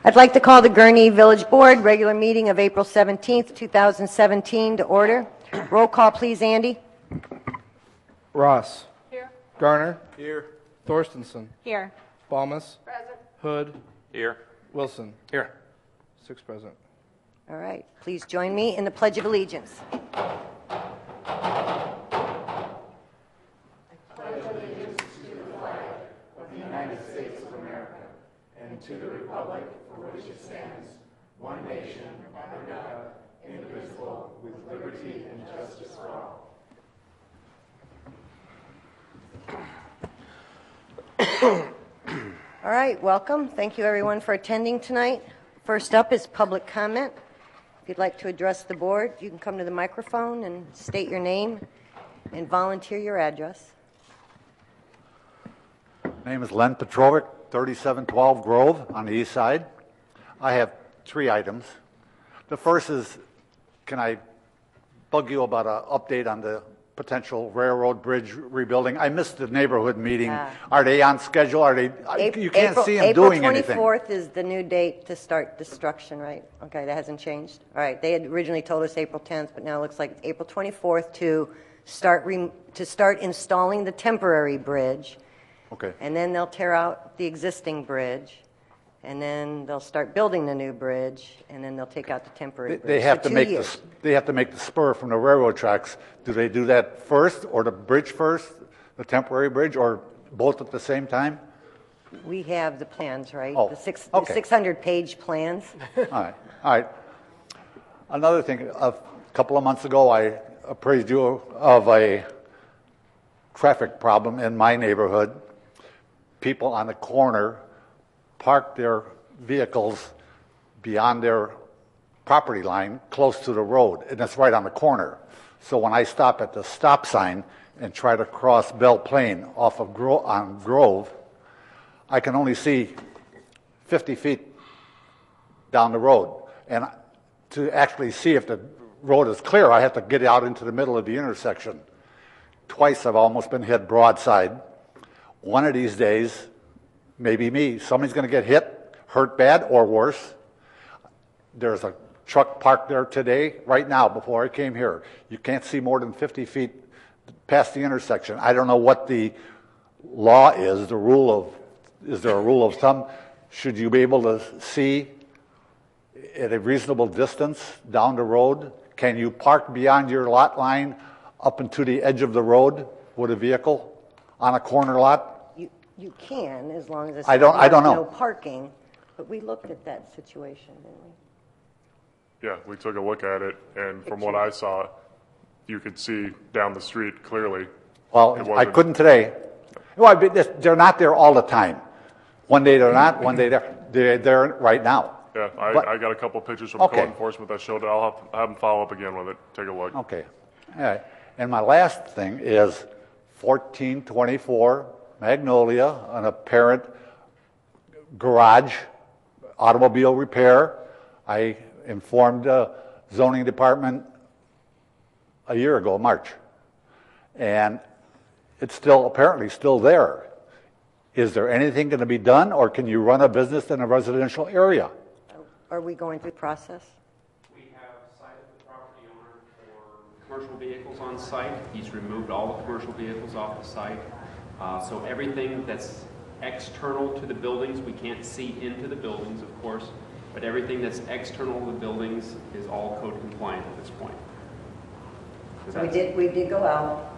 I'd like to call the Gurnee Village Board regular meeting of April 17th, 2017 to order. Roll call, please, Andy. Ross. Here. Garner. Here. Thorstenson. Here. Balmas. Present. Hood. Here. Wilson. Here. 6 present. All right, please join me in the Pledge of Allegiance. All right, welcome. Thank you, everyone, for attending tonight. First up is public comment. If you'd like to address the board, you can come to the microphone and state your name and volunteer your address. My name is Len Petrovic, 3712 Grove on the east side. I have 3 items. The first is, can I bug you about an update on the potential railroad bridge rebuilding? I missed the neighborhood meeting. Are they on schedule? Are they? You can't see them doing anything. April 24th is the new date to start destruction, right? Okay, that hasn't changed. All right, they had originally told us April 10th, but now it looks like it's April 24th to start installing the temporary bridge. Okay. And then they'll tear out the existing bridge, and then they'll start building the new bridge, and then they'll take out the temporary bridge. They have to make the spur from the railroad tracks. Do they do that first, or the bridge first, the temporary bridge, or both at the same time? We have the plans, right? Oh, the okay. 600-page plans. All right. Another thing, a couple of months ago, I appraised you of a traffic problem in my neighborhood. People on the corner park their vehicles beyond their property line close to the road, and it's right on the corner. So when I stop at the stop sign and try to cross Belle Plaine off of on Grove, I can only see 50 feet down the road. And to actually see if the road is clear, I have to get out into the middle of the intersection. Twice I've almost been hit broadside. One of these days, maybe me, somebody's going to get hit, hurt bad, or worse. There's a truck parked there today, right now, before I came here. You can't see more than 50 feet past the intersection. I don't know what the law is, is there a rule of thumb? Should you be able to see at a reasonable distance down the road? Can you park beyond your lot line up into the edge of the road with a vehicle on a corner lot? You can, as long as it's I don't know. No parking. But we looked at that situation, didn't we? Yeah, we took a look at it, and from what I saw, you could see down the street clearly. Well, I couldn't today. Well, they're not there all the time. One day they're not, one day they're there right now. Yeah, I got a couple pictures from code enforcement that showed it. I'll have them follow up again with it. Take a look. Okay. All right. And my last thing is 1424 Magnolia, an apparent garage, automobile repair. I informed the zoning department a year ago, March, and it's apparently still there. Is there anything going to be done, or can you run a business in a residential area? Are we going through the process? We have cited the property owner for commercial vehicles on site. He's removed all the commercial vehicles off the site. So everything that's external to the buildings, we can't see into the buildings, of course, but everything that's external to the buildings is all code compliant at this point. So we did go out,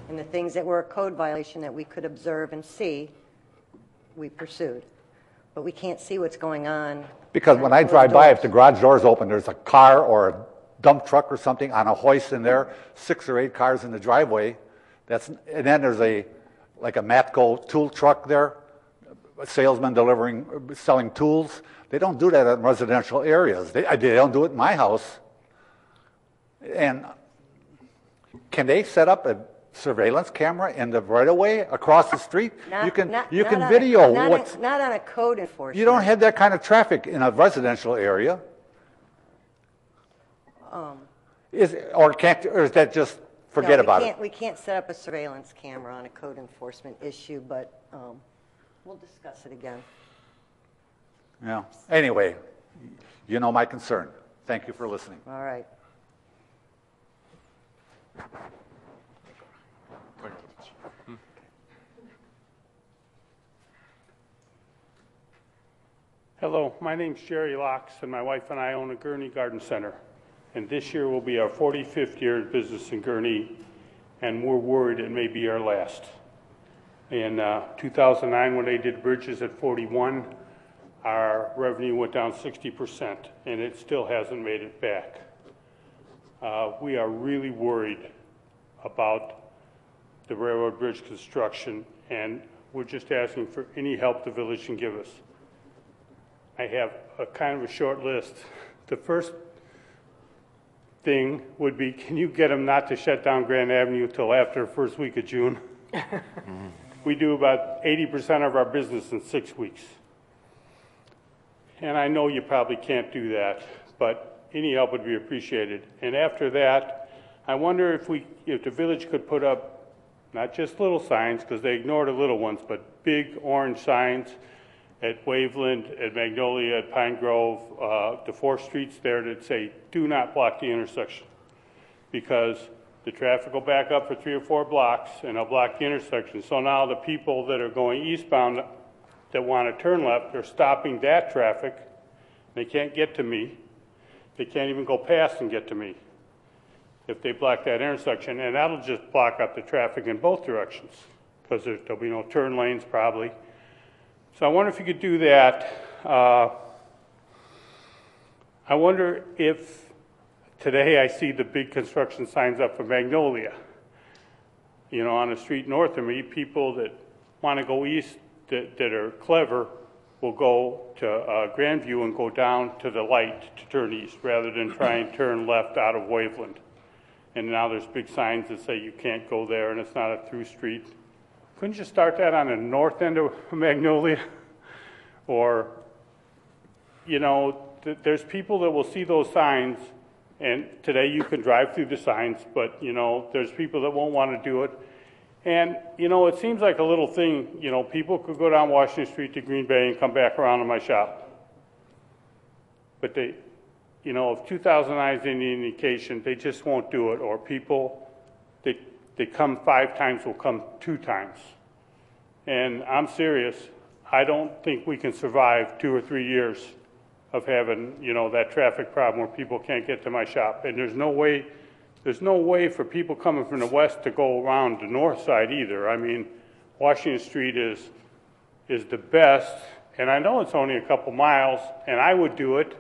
and the things that were a code violation that we could observe and see, we pursued. But we can't see what's going on. Because when I drive by, if the garage door's open, there's a car or a dump truck or something on a hoist in there, 6 or 8 cars in the driveway. And then there's a Matco tool truck there, a salesman selling tools. They don't do that in residential areas. They don't do it in my house. And can they set up a surveillance camera in the right-of-way across the street? You can video what's... Not on a code enforcement. You don't have that kind of traffic in a residential area. Is that just forget about it? We can't set up a surveillance camera on a code enforcement issue, but we'll discuss it again. Yeah. Anyway, you know my concern. Thank you for listening. All right. Hello, my name's Jerry Locks, and my wife and I own a Gurnee Garden Center. And this year will be our 45th year in business in Gurnee, and we're worried it may be our last. In 2009, when they did bridges at 41, our revenue went down 60%, and it still hasn't made it back. We are really worried about the railroad bridge construction, and we're just asking for any help the village can give us. I have a kind of a short list. The first thing would be, can you get them not to shut down Grand Avenue until after the first week of June? We do about 80% of our business in 6 weeks. And I know you probably can't do that, but any help would be appreciated. And after that, I wonder if the village could put up not just little signs, because they ignore the little ones, but big orange signs at Waveland, at Magnolia, at Pine Grove, the 4 streets there that say, do not block the intersection. Because the traffic will back up for 3 or 4 blocks and they'll block the intersection. So now the people that are going eastbound that want to turn left are stopping that traffic. They can't get to me. They can't even go past and get to me if they block that intersection. And that'll just block up the traffic in both directions because there'll be no turn lanes probably. So I wonder if you could do that. I wonder if today I see the big construction signs up for Magnolia. You know, on the street north of me, people that want to go east that are clever will go to Grandview and go down to the light to turn east rather than try and turn left out of Waveland. And now there's big signs that say you can't go there and it's not a through street. Couldn't you start that on the north end of Magnolia? Or, you know, there's people that will see those signs, and today you can drive through the signs, but, you know, there's people that won't want to do it. And, you know, it seems like a little thing, you know, people could go down Washington Street to Green Bay and come back around to my shop. But they, you know, if 2009 is any indication, they just won't do it, or people, they come 5 times, will come 2 times. And I'm serious. I don't think we can survive 2 or 3 years of having, you know, that traffic problem where people can't get to my shop. And there's no way for people coming from the west to go around the north side either. I mean, Washington Street is the best, and I know it's only a couple miles, and I would do it,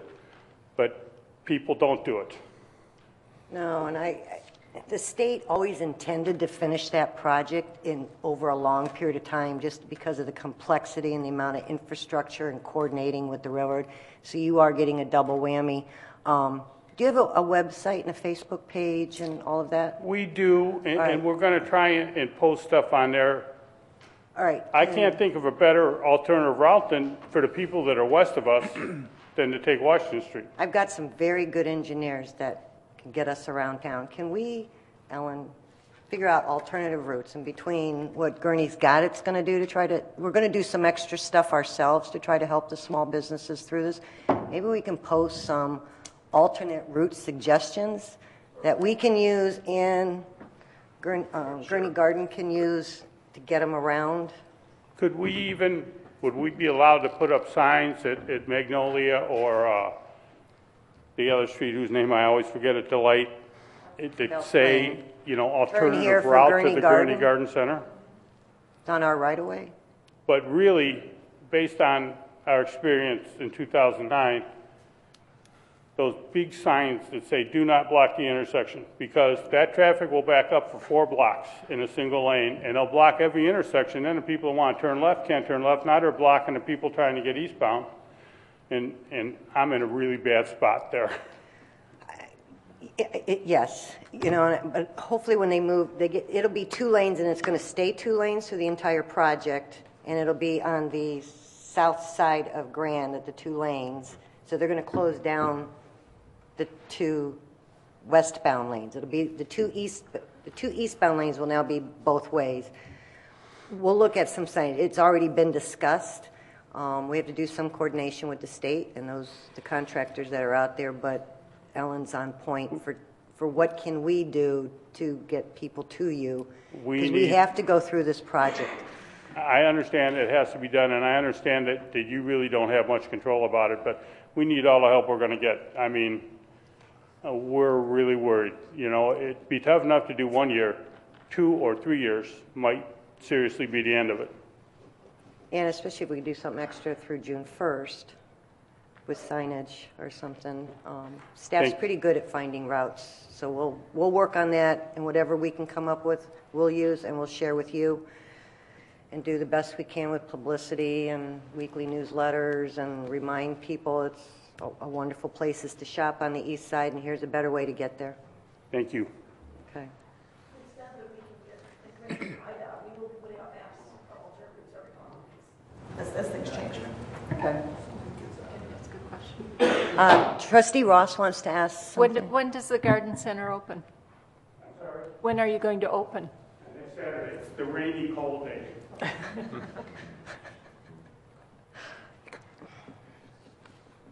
but people don't do it. No, and the state always intended to finish that project in over a long period of time just because of the complexity and the amount of infrastructure and coordinating with the railroad. So you are getting a double whammy. Do you have a website and a Facebook page and all of that? We do, and we're going to try and post stuff on there. All right. I can't think of a better alternative route than for the people that are west of us than to take Washington Street. I've got some very good engineers that can get us around town. Can we, Ellen, figure out alternative routes in between what Gurnee's got it's going to do to try to, we're going to do some extra stuff ourselves to try to help the small businesses through this. Maybe we can post some alternate route suggestions that we can use and Gurnee Garden can use to get them around. Would we be allowed to put up signs at Magnolia or the other street whose name I always forget at the light that say, you know, alternative route to the Gurnee Garden Center? It's on our right of way. But really, based on our experience in 2009, those big signs that say do not block the intersection, because that traffic will back up for 4 blocks in a single lane, and they'll block every intersection. Then the people who want to turn left can't turn left. Now they're blocking the people trying to get eastbound. And I'm in a really bad spot there. Yes, you know, but hopefully when they move, it'll be 2 lanes, and it's going to stay 2 lanes through the entire project, and it'll be on the south side of Grand at the 2 lanes. So they're going to close down the 2 westbound lanes. It'll be the 2 eastbound lanes will now be both ways. We'll look at some signs. It's already been discussed. We have to do some coordination with the state and the contractors that are out there, but Ellen's on point for what can we do to get people to you, because we have to go through this project. I understand it has to be done, and I understand that you really don't have much control about it, but we need all the help we're going to get. I mean, we're really worried. You know, it'd be tough enough to do 1 year. 2 or 3 years might seriously be the end of it. And especially if we could do something extra through June 1st with signage or something. Staff's pretty good at finding routes, so we'll work on that, and whatever we can come up with, we'll use and we'll share with you and do the best we can with publicity and weekly newsletters and remind people it's a wonderful places to shop on the east side, and here's a better way to get there. Thank you. Okay. As things change. Okay. That's a good question. Trustee Ross wants to ask something. When does the garden center open? I'm sorry? When are you going to open? Next Saturday. It's the rainy, cold day.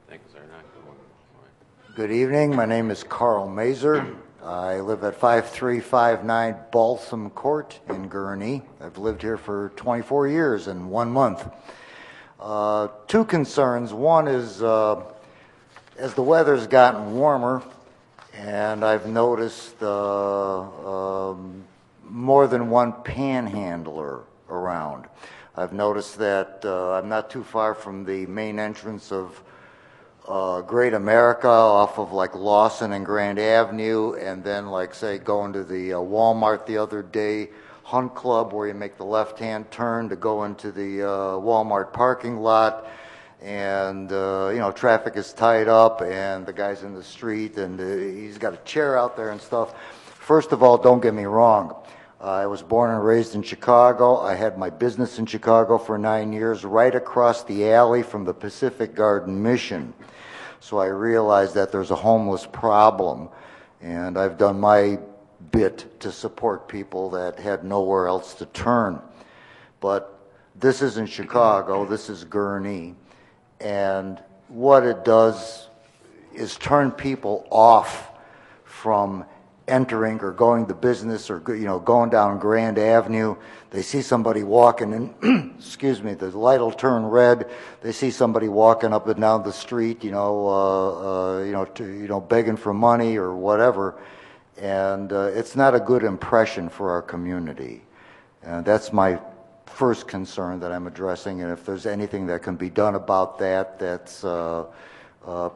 Things are not going right. Good evening. My name is Carl Mazer. I live at 5359 Balsam Court in Gurnee. I've lived here for 24 years and 1 month. Two concerns. One is as the weather's gotten warmer, and I've noticed more than one panhandler around. I've noticed that I'm not too far from the main entrance of Great America off of like Lawson and Grand Avenue, and then like say going to the Walmart the other day, Hunt Club, where you make the left-hand turn to go into the Walmart parking lot, and you know, traffic is tied up and the guy's in the street and he's got a chair out there and stuff. First of all, don't get me wrong. I was born and raised in Chicago. I had my business in Chicago for 9 years, right across the alley from the Pacific Garden Mission. So I realized that there's a homeless problem, and I've done my bit to support people that had nowhere else to turn. But this isn't Chicago, this is Gurnee, and what it does is turn people off from entering or going to business or, you know, going down Grand Avenue. They see somebody walking and excuse me, the light will turn red. They see somebody walking up and down the street, begging for money or whatever, and it's not a good impression for our community. And that's my first concern that I'm addressing. And if there's anything that can be done about that, that's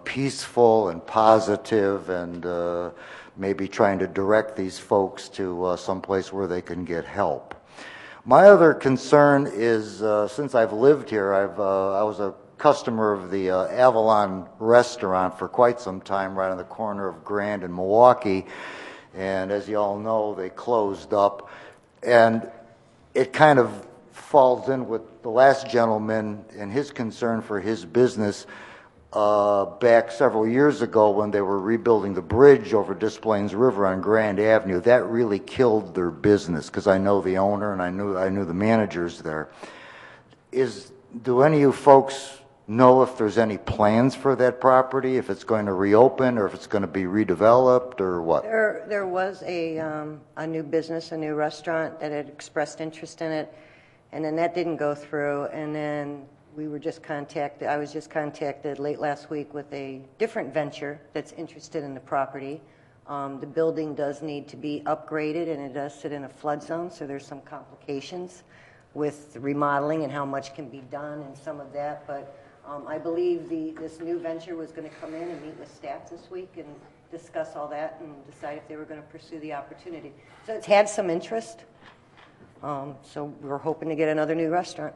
peaceful and positive, and maybe trying to direct these folks to someplace where they can get help. My other concern is, since I've lived here, I was a customer of the Avalon restaurant for quite some time, right on the corner of Grand and Milwaukee, and as you all know, they closed up, and it kind of falls in with the last gentleman and his concern for his business. Back several years ago when they were rebuilding the bridge over Des Plaines River on Grand Avenue, that really killed their business, because I know the owner and I knew the managers there. Do any of you folks know if there's any plans for that property, if it's going to reopen or if it's going to be redeveloped or what? There was a new business, a new restaurant that had expressed interest in it, and then that didn't go through, and then I was just contacted late last week with a different venture that's interested in the property. The building does need to be upgraded, and it does sit in a flood zone, so there's some complications with the remodeling and how much can be done and some of that. But I believe this new venture was going to come in and meet with staff this week and discuss all that and decide if they were going to pursue the opportunity. So it's had some interest. So we're hoping to get another new restaurant.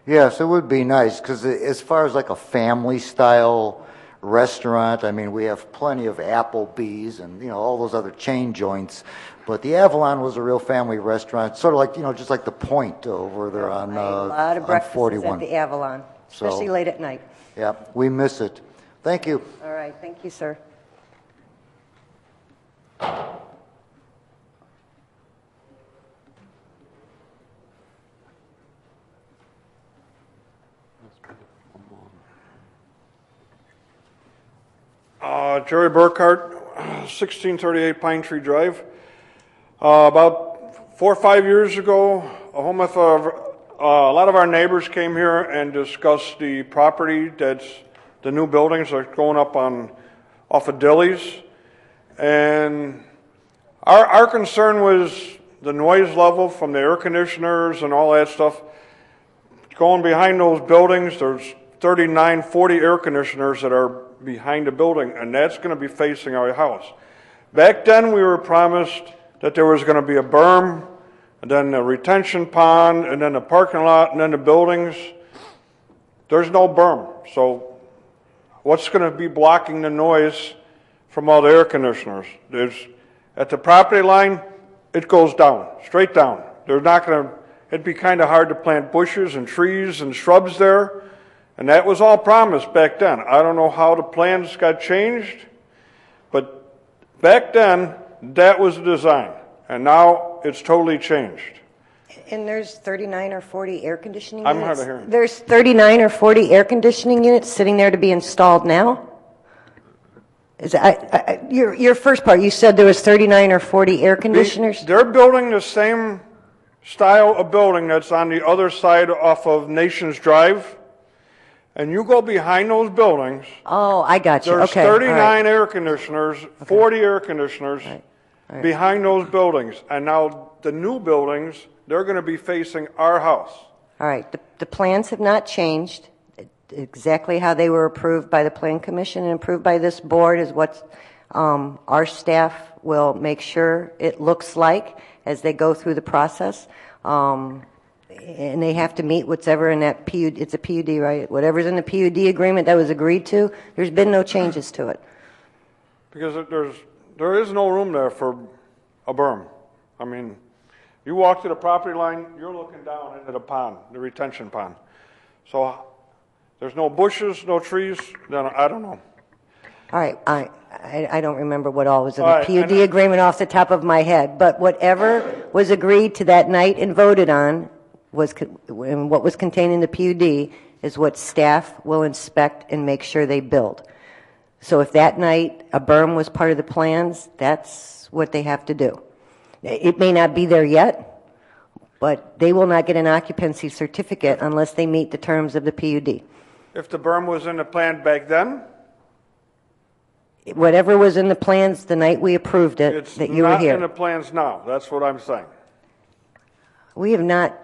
Yes, it would be nice, because as far as like a family-style restaurant, I mean, we have plenty of Applebee's and, you know, all those other chain joints, but the Avalon was a real family restaurant, sort of like, you know, just like the Point over there on 41. A lot of breakfasts at the Avalon, especially late at night. Yeah, we miss it. Thank you. All right, thank you, sir. Jerry Burkhart, 1638 Pine Tree Drive. About 4 or 5 years ago, a lot of our neighbors came here and discussed the property that's the new buildings are going up off of Dilly's. And our concern was the noise level from the air conditioners and all that stuff. Going behind those buildings, there's 39, 40 air conditioners that are behind the building, and that's going to be facing our house. Back then, we were promised that there was going to be a berm, and then a retention pond, and then the parking lot, and then the buildings. There's no berm. So what's going to be blocking the noise from all the air conditioners? At the property line, it goes down, straight down. It'd be kind of hard to plant bushes and trees and shrubs there. And that was all promised back then. I don't know how the plans got changed, but back then, that was the design. And now it's totally changed. And there's 39 or 40 air conditioning I'm units? hard of hearing. There's 39 or 40 air conditioning units sitting there to be installed now? Your first part, you said there was 39 or 40 air conditioners? They're building the same style of building that's on the other side off of Nations Drive. And you go behind those buildings. Oh, I got you. There's Okay. 39 air conditioners, 40 air conditioners behind those buildings. And now the new buildings, they're going to be facing our house. All right. The plans have not changed. Exactly how they were approved by the Plan Commission and approved by this board is what our staff will make sure it looks like as they go through the process. And they have to meet whatever in that PUD, it's a PUD, right? Whatever's in the PUD agreement that was agreed to, there's been no changes to it. Because there is no room there for a berm. I mean, you walk to the property line, you're looking down into the pond, the retention pond. So there's no bushes, no trees, then I don't know. All right, I don't remember what all was in All the right, PUD and agreement off the top of my head, but whatever was agreed to that night and voted on and what was contained in the PUD is what staff will inspect and make sure they build. So if that night a berm was part of the plans, that's what they have to do. It may not be there yet, but they will not get an occupancy certificate unless they meet the terms of the PUD. If the berm was in the plan back then, Whatever was in the plans the night we approved it, it's that you were not here. in the plans now. That's what I'm saying. We have not,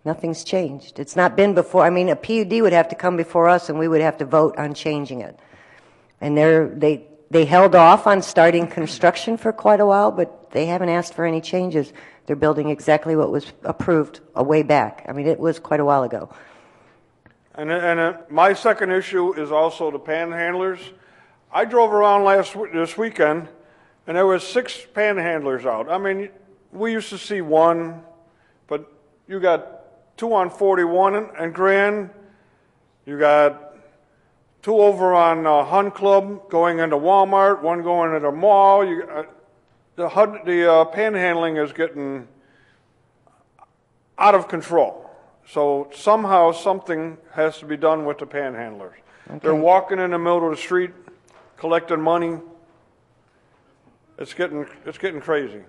nothing's changed. It's not been before, I mean, a PUD would have to come before us and we would have to vote on changing it. And they held off on starting construction for quite a while, but they haven't asked for any changes. They're building exactly what was approved a way back. I mean, it was quite a while ago. And my second issue is also the panhandlers. I drove around this weekend, and there was 6 panhandlers out. I mean, we used to see one, but you got 2 on 41 and Grand. You got 2 over on Hun Club going into Walmart, 1 going into the mall. The panhandling is getting out of control. So somehow something has to be done with the panhandlers. Okay. They're walking in the middle of the street, collecting money. It's getting crazy.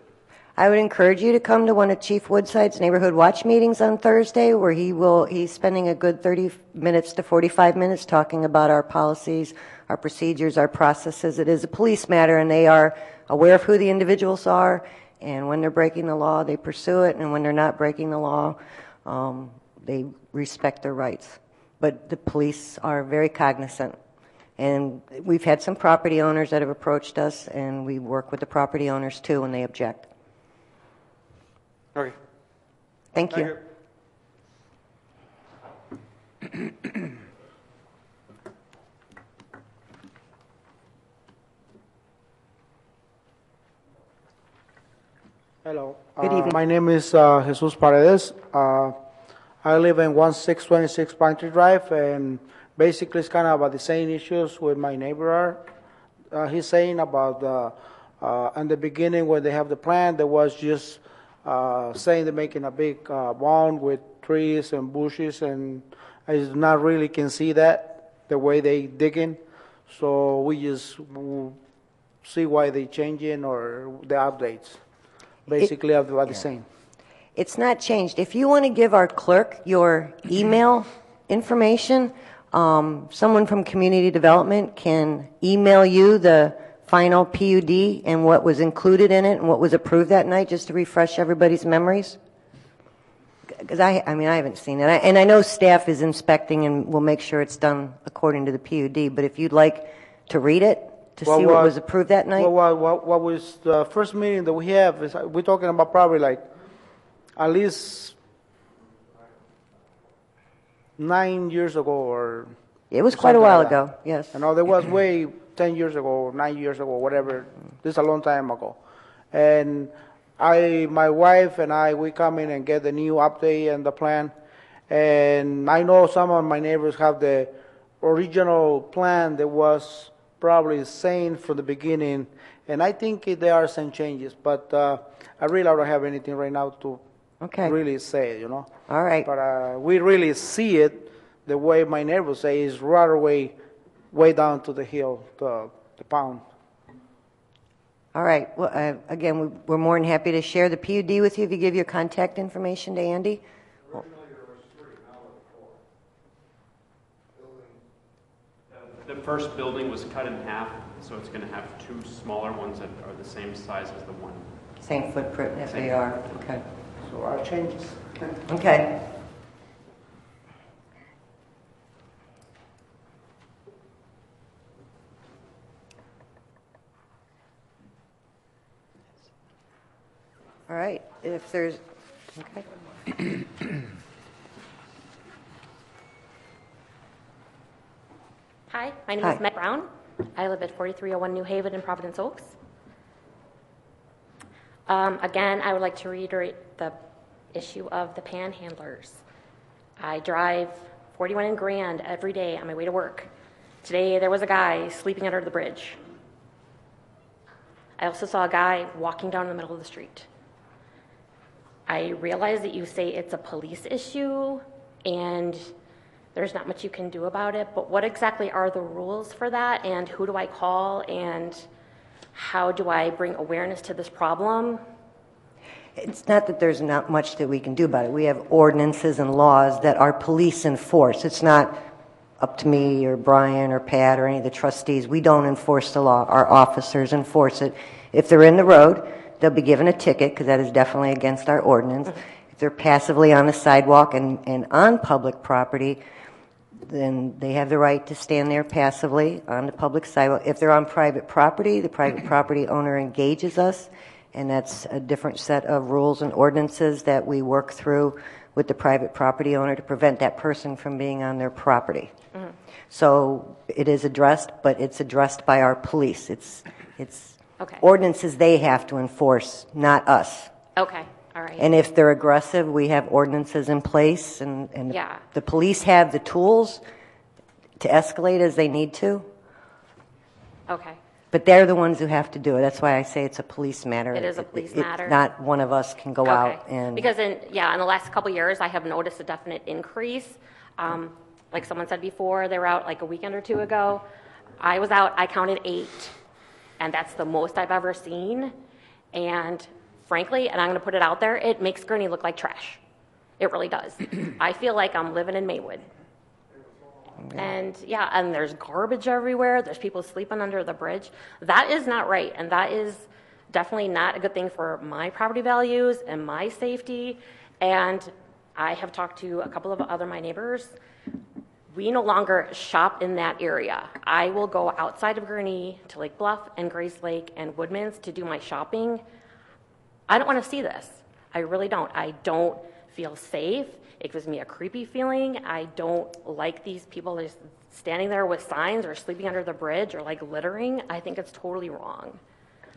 I would encourage you to come to one of Chief Woodside's neighborhood watch meetings on Thursday, where he's spending a good 30 minutes to 45 minutes talking about our policies, our procedures, our processes. It is a police matter, and they are aware of who the individuals are, and when they're breaking the law, they pursue it, and when they're not breaking the law, they respect their rights. But the police are very cognizant. And we've had some property owners that have approached us, and we work with the property owners too when they object. Okay. Thank you. Hello. Good evening. My name is Jesus Paredes. I live in 1626 Pine Tree Drive, and basically it's kind of about the same issues with my neighbor. He's saying about in the beginning when they have the plan, there was just saying they're making a big mound with trees and bushes, and I not really can see that the way they digging. So we just see why they changing or the updates. Basically, are the same. It's not changed. If you want to give our clerk your email information, someone from Community Development can email you the final PUD and what was included in it and what was approved that night, just to refresh everybody's memories. Because I haven't seen it. And I know staff is inspecting and will make sure it's done according to the PUD, but if you'd like to read it, to see what was approved that night? What was the first meeting that we have? We're talking about probably like at least 9 years ago, or it was quite a while ago. Yes. I know there was way 10 years ago, 9 years ago, whatever. This is a long time ago, and my wife and I, we come in and get the new update and the plan, and I know some of my neighbors have the original plan that was probably same from the beginning, and I think there are some changes, but I really don't have anything right now to really say, All right. But we really see it the way my neighbors say is right away, way down to the hill, the pound. All right. Well, again, we're more than happy to share the PUD with you if you give your contact information to Andy. The first building was cut in half, so it's going to have two smaller ones that are the same size as the one. Same footprint as they are. Okay. So our changes. Okay. All right. If there's, okay. Hi, my name is Meg Brown. I live at 4301 New Haven in Providence Oaks. Again, I would like to reiterate the issue of the panhandlers. I drive 41 in Grand every day on my way to work. Today, there was a guy sleeping under the bridge. I also saw a guy walking down in the middle of the street. I realize that you say it's a police issue and there's not much you can do about it, but what exactly are the rules for that, and who do I call, and how do I bring awareness to this problem? It's not that there's not much that we can do about it. We have ordinances and laws that our police enforce. It's not up to me or Brian or Pat or any of the trustees. We don't enforce the law. Our officers enforce it. If they're in the road, they'll be given a ticket because that is definitely against our ordinance. If they're passively on the sidewalk and on public property, then they have the right to stand there passively on the public sidewalk. If they're on private property, the private property owner engages us, and that's a different set of rules and ordinances that we work through with the private property owner to prevent that person from being on their property. Mm-hmm. So it is addressed, but it's addressed by our police. It's ordinances they have to enforce, not us. Okay. All right. And if they're aggressive, we have ordinances in place, and the police have the tools to escalate as they need to. Okay. But they're the ones who have to do it. That's why I say it's a police matter. It is a police matter. Not one of us can go out and... Because in the last couple of years, I have noticed a definite increase. Like someone said before, they were out like a weekend or two ago. I was out, I counted 8, and that's the most I've ever seen. And frankly, and I'm going to put it out there, it makes Gurnee look like trash. It really does. I feel like I'm living in Maywood. And and there's garbage everywhere. There's people sleeping under the bridge. That is not right, and that is definitely not a good thing for my property values and my safety. And I have talked to a couple of my neighbors. We no longer shop in that area. I will go outside of Gurnee to Lake Bluff and Grace Lake and Woodman's to do my shopping. I don't want to see this. I really don't. I don't feel safe. It gives me a creepy feeling. I don't like these people just standing there with signs or sleeping under the bridge or like littering. I think it's totally wrong.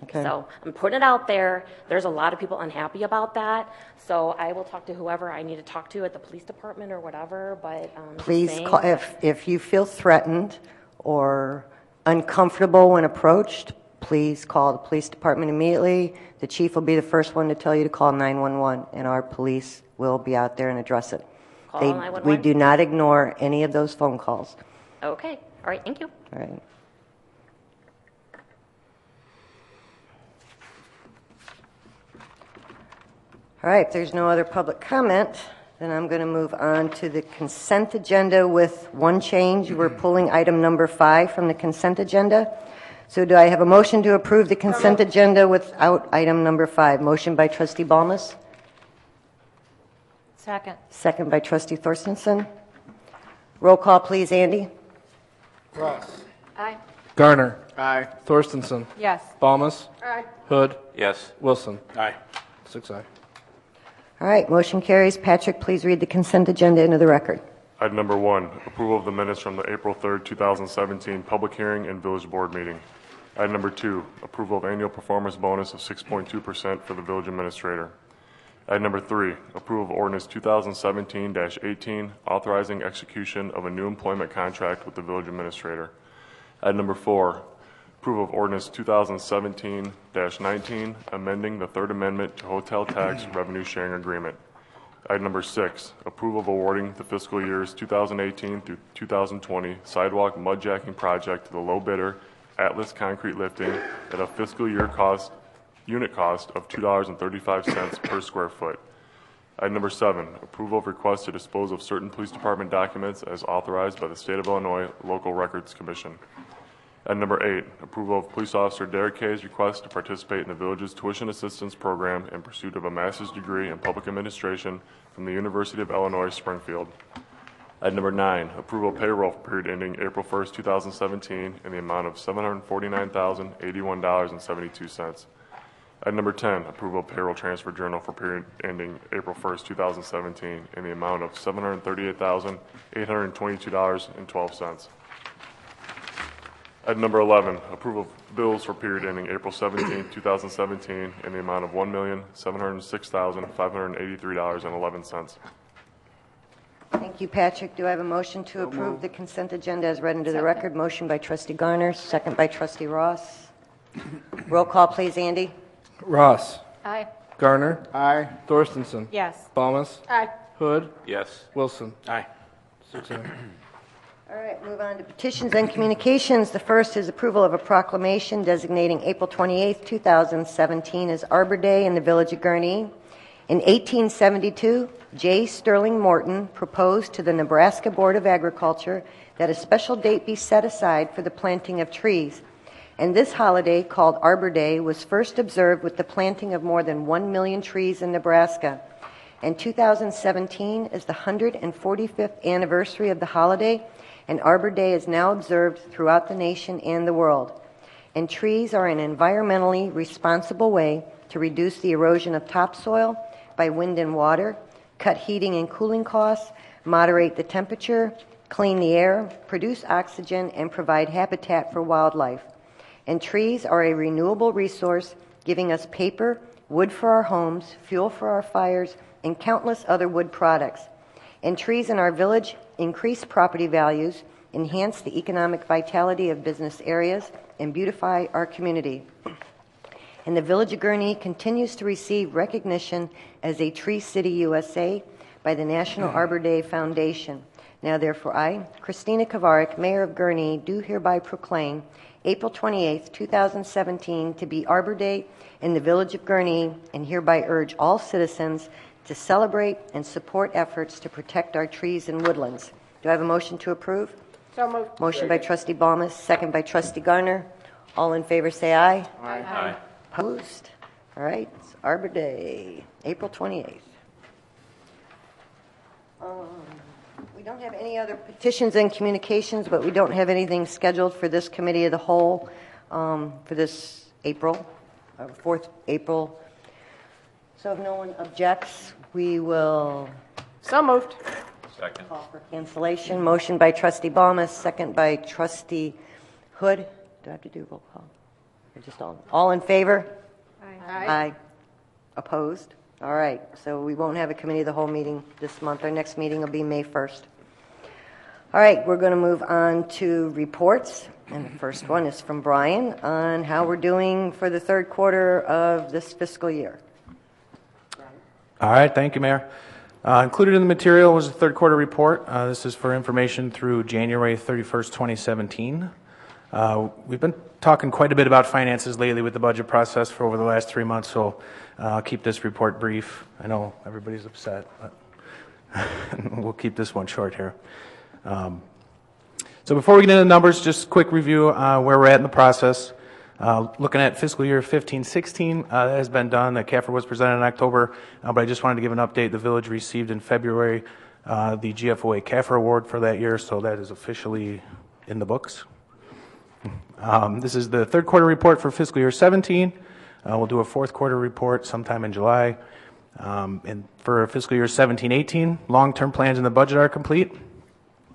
Okay. So I'm putting it out there. There's a lot of people unhappy about that. So I will talk to whoever I need to talk to at the police department or whatever. But please call if you feel threatened or uncomfortable when approached. Please call the police department immediately. The chief will be the first one to tell you to call 911, and our police will be out there and address it. Call 911? We do not ignore any of those phone calls. Okay. All right. Thank you. All right. All right, if there's no other public comment, then I'm going to move on to the consent agenda with one change. We're pulling item number 5 from the consent agenda. So do I have a motion to approve the consent agenda without item number 5? Motion by trustee Balmas. Second. Second by trustee Thorstensen. Roll call, please, Andy. Ross. Aye. Garner. Aye. Thorstensen. Yes. Balmas. Aye. Hood. Yes. Wilson. Aye. 6 aye. All right, motion carries. Patrick, please read the consent agenda into the record. Item number 1, approval of the minutes from the April 3rd, 2017 public hearing and village board meeting. Item number 2, approval of annual performance bonus of 6.2% for the village administrator. Item number 3, approval of ordinance 2017-18, authorizing execution of a new employment contract with the village administrator. Item number 4, approval of ordinance 2017-19, amending the Third Amendment to Hotel Tax Revenue Sharing Agreement. Item number 6, approval of awarding the fiscal years 2018 through 2020 sidewalk mudjacking project to the low bidder, Atlas Concrete Lifting, at a fiscal year unit cost of $2.35 per square foot. Item number 7, approval of request to dispose of certain police department documents as authorized by the State of Illinois Local Records Commission. Item number 8, approval of police officer Derek Kay's request to participate in the village's tuition assistance program in pursuit of a master's degree in public administration from the University of Illinois Springfield. Item number 9, approval of payroll for period ending April 1st, 2017 in the amount of $749,081.72. Item number 10, approval of payroll transfer journal for period ending April 1st, 2017 in the amount of $738,822.12. Item number 11, approval of bills for period ending April 17, 2017 in the amount of $1,706,583.11. Thank you, Patrick. Do I have a motion to approve the consent agenda as read into the record? Motion by trustee Garner, second by trustee Ross. Roll call, please, Andy. Ross. Aye. Garner. Aye. Thorstensen. Yes. Balmas. Aye. Hood. Yes. Wilson. Aye. 6 aye. All right, move on to petitions and communications. The first is approval of a proclamation designating April 28, 2017 as Arbor Day in the village of Gurnee. In 1872, J. Sterling Morton proposed to the Nebraska Board of Agriculture that a special date be set aside for the planting of trees. And this holiday, called Arbor Day, was first observed with the planting of more than 1 million trees in Nebraska. And 2017 is the 145th anniversary of the holiday, and Arbor Day is now observed throughout the nation and the world. And trees are an environmentally responsible way to reduce the erosion of topsoil by wind and water, cut heating and cooling costs, moderate the temperature, clean the air, produce oxygen, and provide habitat for wildlife. And trees are a renewable resource, giving us paper, wood for our homes, fuel for our fires, and countless other wood products. And trees in our village increase property values, enhance the economic vitality of business areas, and beautify our community. And the village of Gurnee continues to receive recognition as a Tree City USA by the National Arbor Day Foundation. Now therefore I, Christina Kovarik, Mayor of Gurnee, do hereby proclaim April 28, 2017 to be Arbor Day in the village of Gurnee, and hereby urge all citizens to celebrate and support efforts to protect our trees and woodlands. Do I have a motion to approve? So moved. Motion by trustee Balmas, second by trustee Garner. All in favor say aye. Aye. Opposed? All right, it's Arbor Day, April 28th. We don't have any other petitions and communications, but we don't have anything scheduled for this committee of the whole for this April, 4th April. So if no one objects, we will So moved. Second. call for cancellation. Motion by trustee Balmas, second by trustee Hood. Do I have to do a roll call? Or just all in favor? Aye. Opposed? All right, so we won't have a committee of the whole meeting this month. Our next meeting will be May 1st. All right, we're going to move on to reports. And the first one is from Brian on how we're doing for the third quarter of this fiscal year. All right, thank you, Mayor. Included in the material was a third quarter report. This is for information through January 31st, 2017. We've been talking quite a bit about finances lately with the budget process for over the last 3 months, so I'll keep this report brief. I know everybody's upset, but we'll keep this one short here. So before we get into the numbers, just a quick review where we're at in the process. Looking at fiscal year 15-16, that has been done. The CAFR was presented in October, but I just wanted to give an update. The village received in February the GFOA CAFR award for that year, so that is officially in the books. This is the third quarter report for fiscal year 17. We'll do a fourth quarter report sometime in July. And for fiscal year 17-18, long-term plans in the budget are complete.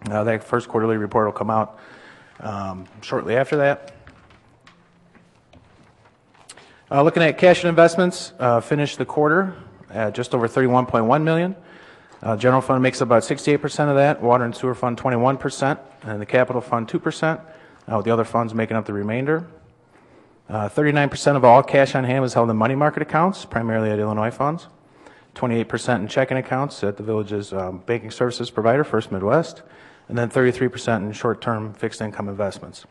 That first quarterly report will come out shortly after that. Looking at cash and investments, finished the quarter at just over $31.1 million. General fund makes up about 68% of that, water and sewer fund 21%, and the capital fund 2%, with the other funds making up the remainder. 39% of all cash on hand was held in money market accounts, primarily at Illinois funds. 28% in checking accounts at the village's banking services provider, First Midwest, and then 33% in short-term fixed income investments.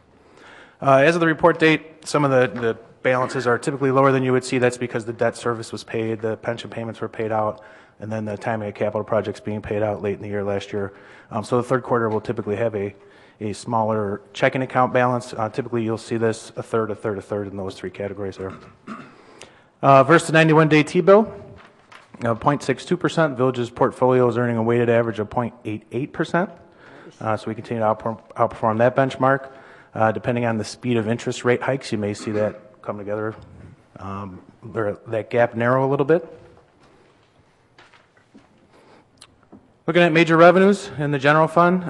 As of the report date, some of the balances are typically lower than you would see. That's because the debt service was paid, the pension payments were paid out, and then the timing of capital projects being paid out late in the year last year. So the third quarter will typically have a smaller checking account balance. Typically you'll see this a third in those three categories there. Versus the 91-day T-bill, 0.62%. The village's portfolio is earning a weighted average of 0.88%. So we continue to outperform that benchmark. Depending on the speed of interest rate hikes, you may see that come together, or that gap narrow a little bit. Looking at major revenues in the general fund,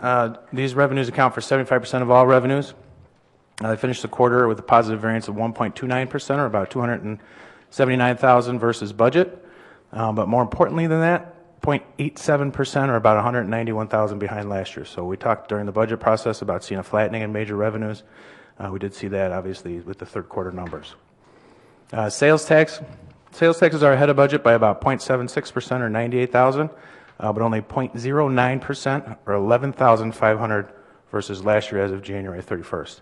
these revenues account for 75% of all revenues. They finished the quarter with a positive variance of 1.29%, or about $279,000 versus budget. But more importantly than that, 0.87%, or about $191,000 behind last year. So we talked during the budget process about seeing a flattening in major revenues. We did see that, obviously, with the third quarter numbers. Sales taxes are ahead of budget by about 0.76%, or $98,000. But only 0.09%, or $11,500 versus last year as of January 31st.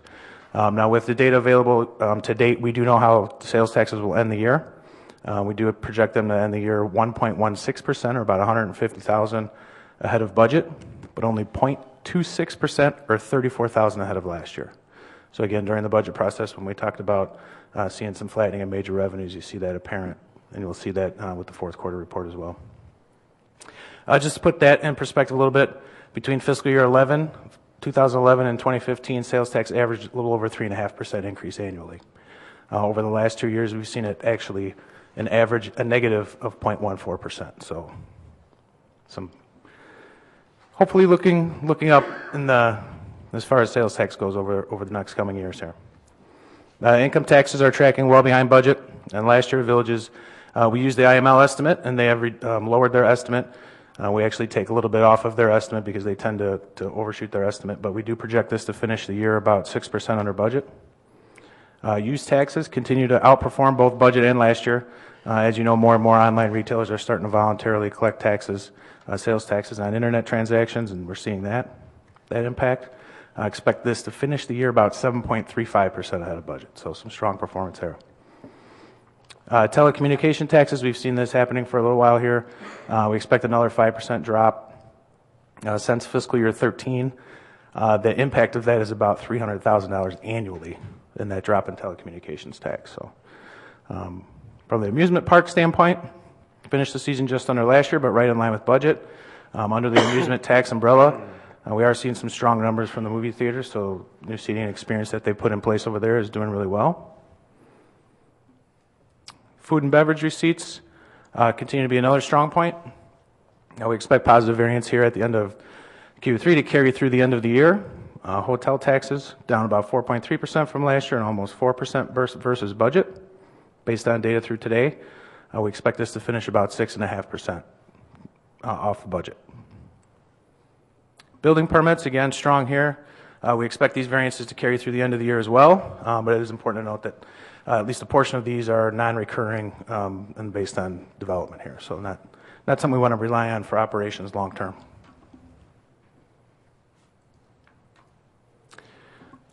Now, with the data available to date, we do know how sales taxes will end the year. We do project them to end the year 1.16%, or about $150,000 ahead of budget, but only 0.26%, or $34,000 ahead of last year. So again, during the budget process, when we talked about seeing some flattening in major revenues, you see that apparent, and you'll see that with the fourth quarter report as well. Just to put that in perspective a little bit, between fiscal year 2011 and 2015, sales tax averaged a little over 3.5% increase annually. Over the last 2 years, we've seen it actually an average, a negative of 0.14%. So some hopefully looking up in as far as sales tax goes over the next coming years here. Income taxes are tracking well behind budget, and last year villages, we used the IML estimate, and they have lowered their estimate. We actually take a little bit off of their estimate because they tend to overshoot their estimate, but we do project this to finish the year about 6% under budget. Use taxes continue to outperform both budget and last year. As you know, more and more online retailers are starting to voluntarily collect taxes, sales taxes on internet transactions, and we're seeing that impact. I expect this to finish the year about 7.35% ahead of budget, so some strong performance there. Telecommunication taxes, we've seen this happening for a little while here. We expect another 5% drop since fiscal year 13. The impact of that is about $300,000 annually in that drop in telecommunications tax. So from the amusement park standpoint, finished the season just under last year, but right in line with budget. Under the amusement tax umbrella, we are seeing some strong numbers from the movie theaters, so new seating experience that they put in place over there is doing really well. Food and beverage receipts continue to be another strong point. We expect positive variance here at the end of Q3 to carry through the end of the year. Hotel taxes down about 4.3% from last year and almost 4% versus budget. Based on data through today, we expect this to finish about 6.5% off the budget. Building permits, again, strong here. We expect these variances to carry through the end of the year as well, but it is important to note that at least a portion of these are non-recurring and based on development here, so not something we want to rely on for operations long term.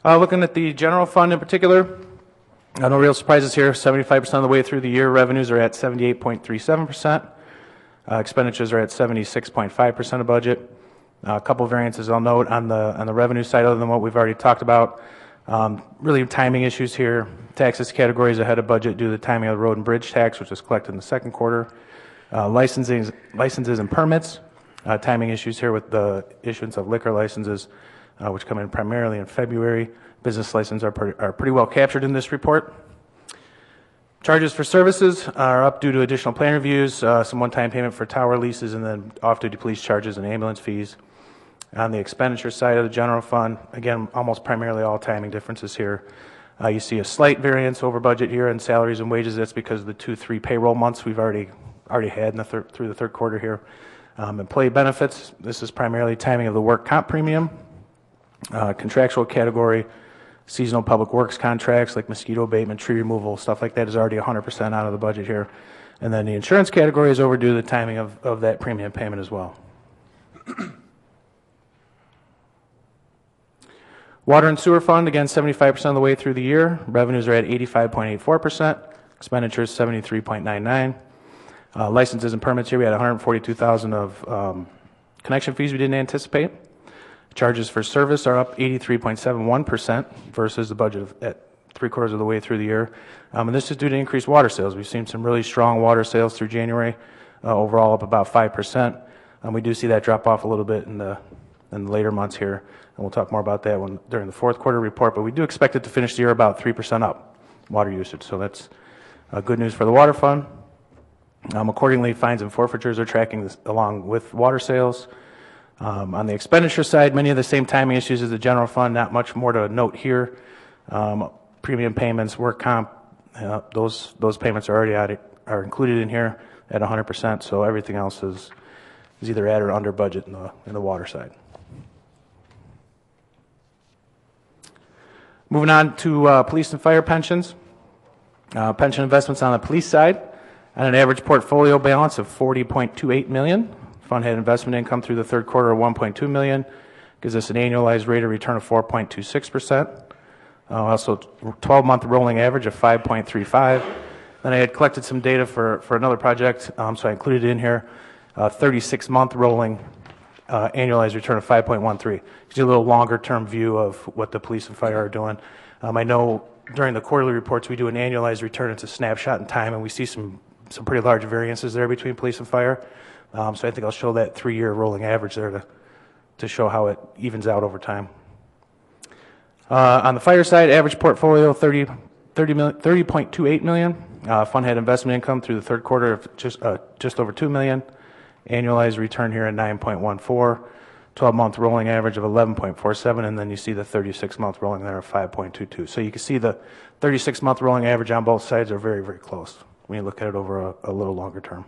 Looking at the general fund in particular, no real surprises here. 75% of the way through the year, revenues are at 78.37%. Expenditures are at 76.5% of budget. A couple variances I'll note on the revenue side, other than what we've already talked about. Really timing issues here. Taxes categories ahead of budget due to the timing of the road and bridge tax, which was collected in the second quarter. Licenses and permits. Timing issues here with the issuance of liquor licenses, which come in primarily in February. Business licenses are pretty well captured in this report. Charges for services are up due to additional plan reviews, some one-time payment for tower leases, and then off-duty police charges and ambulance fees. On the expenditure side of the general fund, again, almost primarily all timing differences here. You see a slight variance over budget here in salaries and wages. That's because of the 2-3 payroll months we've already had in through the third quarter here. Employee benefits, this is primarily timing of the work comp premium. Contractual category, seasonal public works contracts like mosquito abatement, tree removal, stuff like that is already 100% out of the budget here. And then the insurance category is overdue the timing of that premium payment as well. Water and sewer fund, again, 75% of the way through the year. Revenues are at 85.84%. Expenditures 73.99. Licenses and permits here, we had 142,000 of connection fees we didn't anticipate. Charges for service are up 83.71% versus the budget at 3/4 of the way through the year. And this is due to increased water sales. We've seen some really strong water sales through January, overall up about 5%. We do see that drop off a little bit in the later months here, and we'll talk more about that during the fourth quarter report, but we do expect it to finish the year about 3% up, water usage. So that's good news for the water fund. Accordingly, fines and forfeitures are tracking this along with water sales. On the expenditure side, many of the same timing issues as the general fund, not much more to note here. Premium payments, work comp, those payments are included in here at 100%, so everything else is either at or under budget in the water side. Moving on to police and fire pensions. Pension investments on the police side at an average portfolio balance of $40.28 million. Fund had investment income through the third quarter of $1.2 million. Gives us an annualized rate of return of 4.26%. Also, 12-month rolling average of 5.35. Then I had collected some data for another project, so I included it in here. 36-month rolling annualized return of 5.13. Gives you a little longer-term view of what the police and fire are doing. I know during the quarterly reports we do an annualized return. It's a snapshot in time, and we see some pretty large variances there between police and fire. So I think I'll show that 3-year rolling average there to show how it evens out over time. On the fire side, average portfolio $30.28 million. Fund had investment income through the third quarter of just over $2 million. Annualized return here at 9.14. 12-month rolling average of 11.47, and then you see the 36-month rolling there of 5.22. So you can see the 36-month rolling average on both sides are very, very close when you look at it over a little longer term.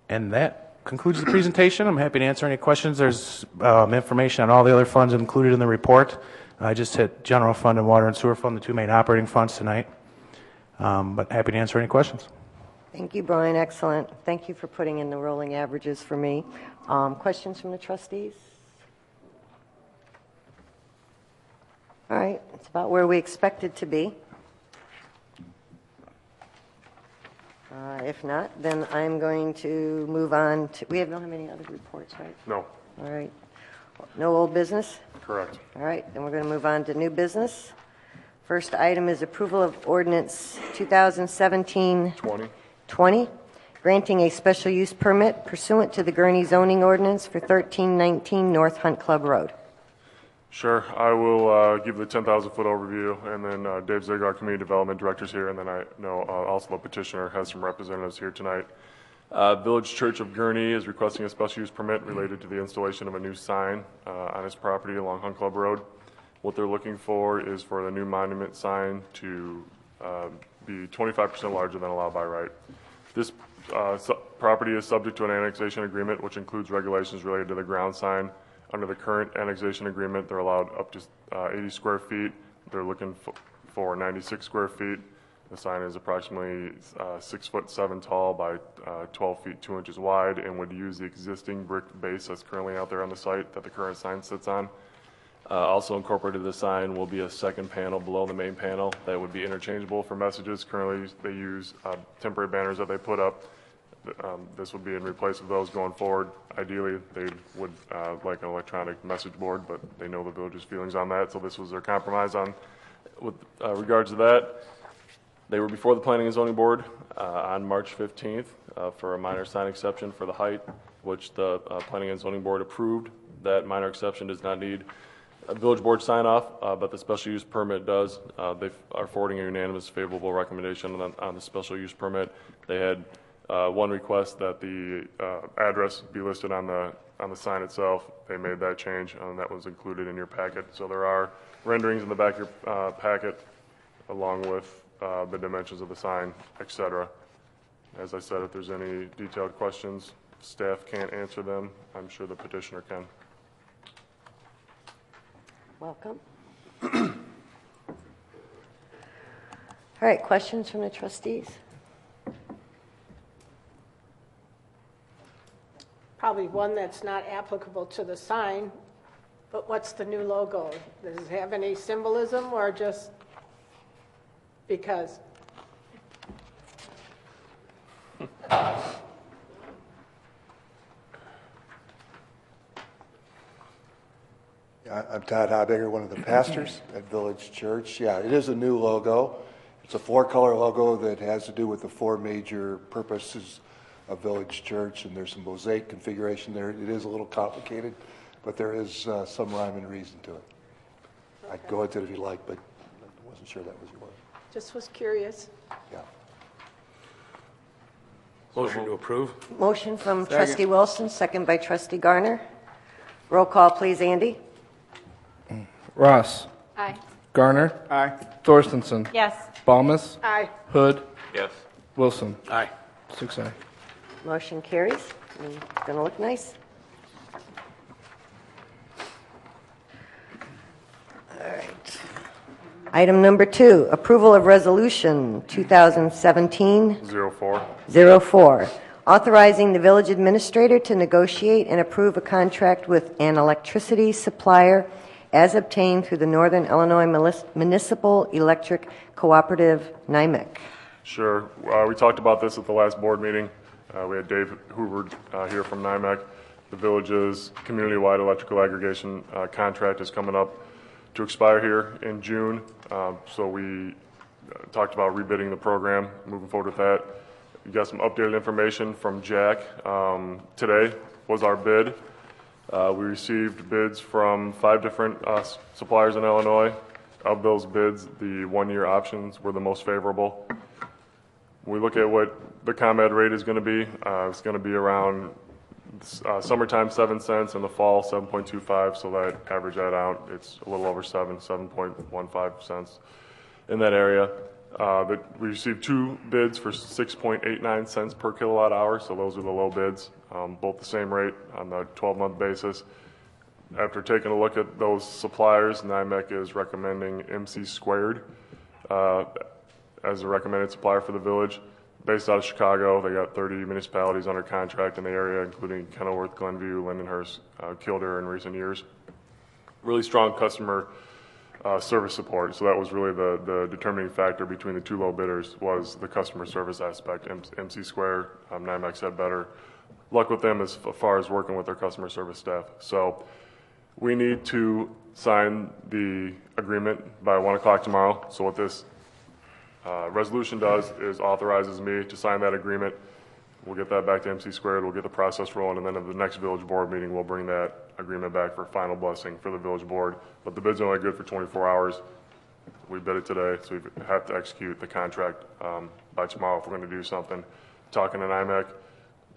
And that concludes the presentation. I'm happy to answer any questions. There's information on all the other funds included in the report. I just hit general fund and water and sewer fund, the two main operating funds tonight. But happy to answer any questions. Thank you, Brian. Excellent. Thank you for putting in the rolling averages for me. Questions from the trustees? All right. It's about where we expect it to be. If not, then I'm going to move on to, we don't have any other reports, right? No. All right. No old business? Correct. All right, then we're going to move on to new business. First item is approval of ordinance 2017-20, granting a special use permit pursuant to the Gurnee zoning ordinance for 1319 North Hunt Club Road. Sure. I will give the 10,000-foot overview, and then Dave Zig, our Community Development Director, is here, and then I know also the petitioner has some representatives here tonight. Village Church of Gurnee is requesting a special use permit related to the installation of a new sign on his property along Hunt Club Road. What they're looking for is for the new monument sign to be 25% larger than allowed by right. This property is subject to an annexation agreement, which includes regulations related to the ground sign. Under the current annexation agreement, they're allowed up to 80 square feet. They're looking for 96 square feet. The sign is approximately 6'7" tall by 12 feet 2 inches wide, and would use the existing brick base that's currently out there on the site that the current sign sits on. Also incorporated in the sign will be a second panel below the main panel that would be interchangeable for messages. Currently, they use temporary banners that they put up. This would be in replace of those going forward. Ideally, they would like an electronic message board, but they know the village's feelings on that, so this was their compromise on. With regards to that, they were before the Planning and Zoning Board on March 15th for a minor sign exception for the height, which the Planning and Zoning Board approved. That minor exception does not need a village board sign off, but the special use permit does. They are forwarding a unanimous favorable recommendation on the special use permit. They had one request that the address be listed on the sign itself. They made that change, and that was included in your packet. So there are renderings in the back of your packet, along with the dimensions of the sign, etc. As I said, if there's any detailed questions, staff can't answer them. I'm sure the petitioner can. Welcome. All right, questions from the trustees? Probably one that's not applicable to the sign, but what's the new logo? Does it have any symbolism or just because? I'm Todd Hobegger, one of the pastors at Village Church. Yeah, it is a new logo. It's a 4-color logo that has to do with the 4 major purposes of Village Church, and there's some mosaic configuration there. It is a little complicated, but there is some rhyme and reason to it. Okay. I'd go into it if you like, but I wasn't sure that was yours. Just was curious. Yeah. Motion to approve. Motion from Trustee Wilson, second by Trustee Garner. Roll call, please, Andy. Ross. Aye. Garner. Aye. Thorstensen. Yes. Balmas. Aye. Hood. Yes. Wilson. Aye. 6 aye. Motion carries. It's going to look nice. All right. Item number 2, approval of resolution 2017-04, authorizing the village administrator to negotiate and approve a contract with an electricity supplier as obtained through the Northern Illinois Municipal Electric Cooperative, NIMEC. Sure. We talked about this at the last board meeting. We had Dave Hoover here from NIMEC. The village's community-wide electrical aggregation contract is coming up to expire here in June. So we talked about rebidding the program, moving forward with that. We got some updated information from Jack. Today was our bid. We received bids from 5 different suppliers in Illinois. Of those bids, the 1-year options were the most favorable. We look at what the ComEd rate is going to be. It's going to be around summertime 7 cents, in the fall 7.25. So that average that out, it's a little over 7.15 cents in that area. We received 2 bids for 6.89 cents per kilowatt hour. So those are the low bids, both the same rate on the 12-month basis. After taking a look at those suppliers, NIMEC is recommending MC Squared as a recommended supplier for the village. Based out of Chicago, they got 30 municipalities under contract in the area, including Kenilworth, Glenview, Lindenhurst, Kildare in recent years. Really strong customer service support. So that was really the determining factor between the 2 low bidders was the customer service aspect. MC Square, NIMEC said better luck with them as far as working with their customer service staff. So we need to sign the agreement by 1 o'clock tomorrow. So what this resolution does is authorizes me to sign that agreement. We'll get that back to MC Squared, we'll get the process rolling, and then at the next village board meeting, we'll bring that agreement back for final blessing for the village board. But the bid's only good for 24 hours. We bid it today, so we have to execute the contract by tomorrow if we're going to do something. Talking to NIMEC,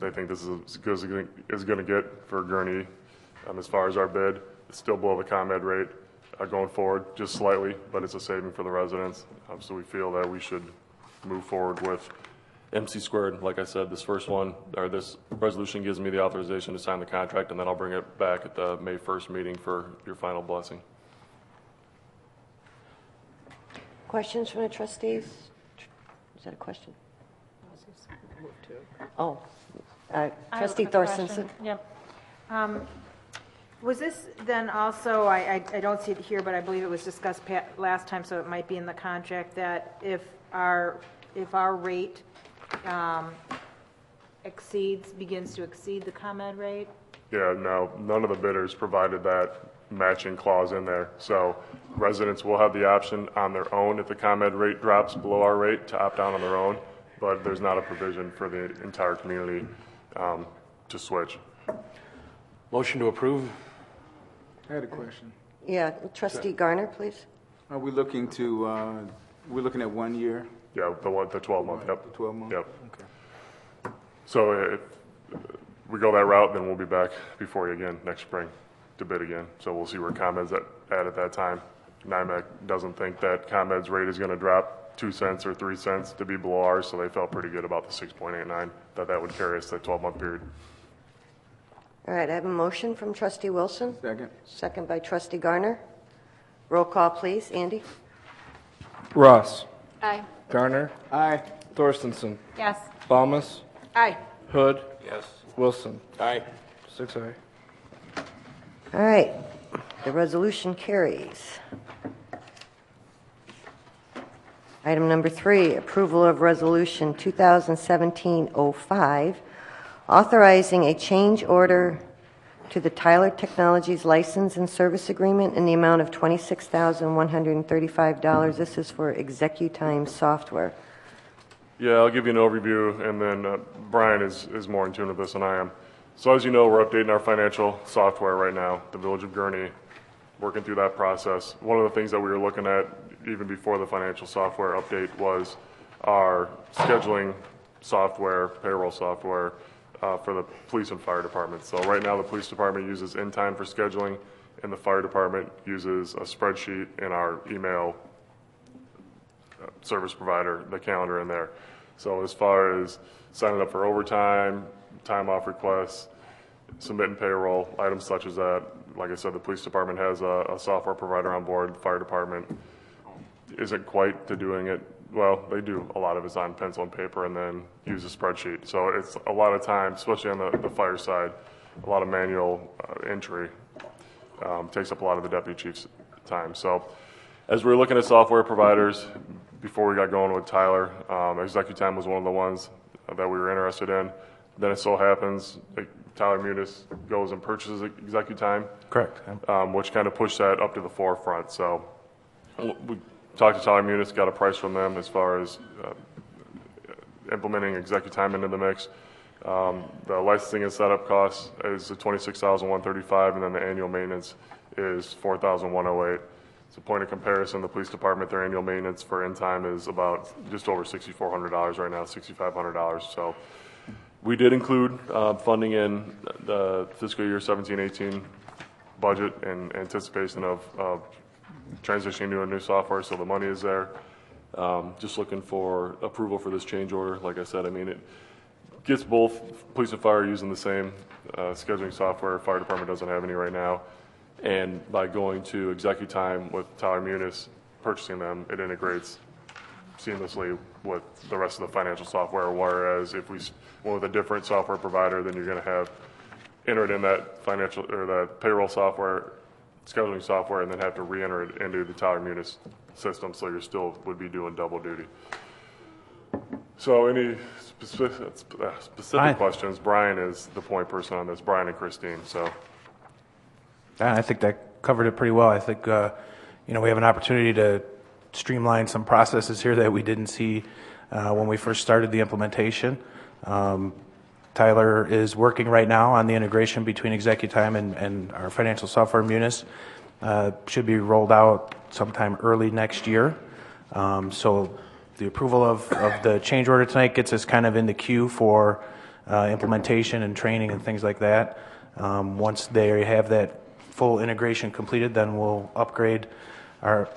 they think this is as good as it's going to get for Gurnee as far as our bid. It's still below the ComEd rate. Going forward, just slightly, but it's a saving for the residents. So we feel that we should move forward with MC Squared. Like I said, this resolution gives me the authorization to sign the contract, and then I'll bring it back at the May 1st meeting for your final blessing. Questions from the trustees? Is that a question? Move to. Oh, I have a trustee quick Thorstensen. question. Yep. Was this then also, I don't see it here, but I believe it was discussed last time, so it might be in the contract, that if our rate begins to exceed the ComEd rate? Yeah, no, none of the bidders provided that matching clause in there. So residents will have the option on their own, if the ComEd rate drops below our rate, to opt out on their own, but there's not a provision for the entire community to switch. Motion to approve? I had a question. Yeah, trustee Garner, please. Are we looking to, we're looking at 1 year? Yeah, the 12-month, yep. The 12 months? Yep. Okay. So if we go that route, then we'll be back before you again next spring to bid again. So we'll see where ComEd's at that time. NIMAC doesn't think that ComEd's rate is going to drop 2 cents or 3 cents to be below ours, so they felt pretty good about the 6.89, that would carry us that 12-month period. All right, I have a motion from trustee Wilson. Second. Second by trustee Garner. Roll call, please. Andy? Ross. Aye. Garner. Aye. Thorstensen. Yes. Thomas. Aye. Hood. Yes. Wilson. Aye. 6 aye. All right, the resolution carries. Item number 3, approval of resolution 2017-05, authorizing a change order to the Tyler Technologies license and service agreement in the amount of $26,135. This is for ExecuTime software. Yeah, I'll give you an overview, and then Brian is more in tune with this than I am. So as you know, we're updating our financial software right now, the Village of Gurnee, working through that process. One of the things that we were looking at even before the financial software update was our scheduling software, payroll software for the police and fire departments. So right now the police department uses InTime for scheduling, and the fire department uses a spreadsheet in our email service provider, the calendar in there. So as far as signing up for overtime, time off requests, submitting payroll, items such as that, like I said, the police department has a software provider on board. The fire department isn't quite to doing it. Well, they do a lot of it's on pencil and paper and then use a spreadsheet. So it's a lot of time, especially on the fire side, a lot of manual entry. Takes up a lot of the deputy chief's time. So as we were looking at software providers, before we got going with Tyler, ExecuTime was one of the ones that we were interested in. Then it so happens Tyler Munis goes and purchases ExecuTime. Correct. Which kind of pushed that up to the forefront. So we talked to Tyler Munis, got a price from them as far as implementing ExecuTime into the mix. The licensing and setup cost is $26,135, and then the annual maintenance is $4,108. So point of comparison, the police department, their annual maintenance for InTime is about just over $6,400 right now, $6,500. So we did include funding in the fiscal year 17-18 budget in anticipation of transitioning to a new software, so the money is there. Just looking for approval for this change order. Like I said, I mean, it gets both police and fire using the same scheduling software. Fire department doesn't have any right now. And by going to ExecuTime with Tyler Munis, purchasing them, it integrates seamlessly with the rest of the financial software, whereas if we went with a different software provider, then you're going to have enter it in that financial or that payroll software, scheduling software, and then have to re-enter it into the Tyler Munis system, so you still would be doing double duty. So any specific questions? Brian is the point person on this, Brian and Christine. So I think that covered it pretty well. I think we have an opportunity to streamline some processes here that we didn't see when we first started the implementation. Tyler is working right now on the integration between ExecuTime and our financial software Munis. Should be rolled out sometime early next year. So the approval of the change order tonight gets us kind of in the queue for implementation and training and things like that. Once they have that full integration completed, then we'll upgrade our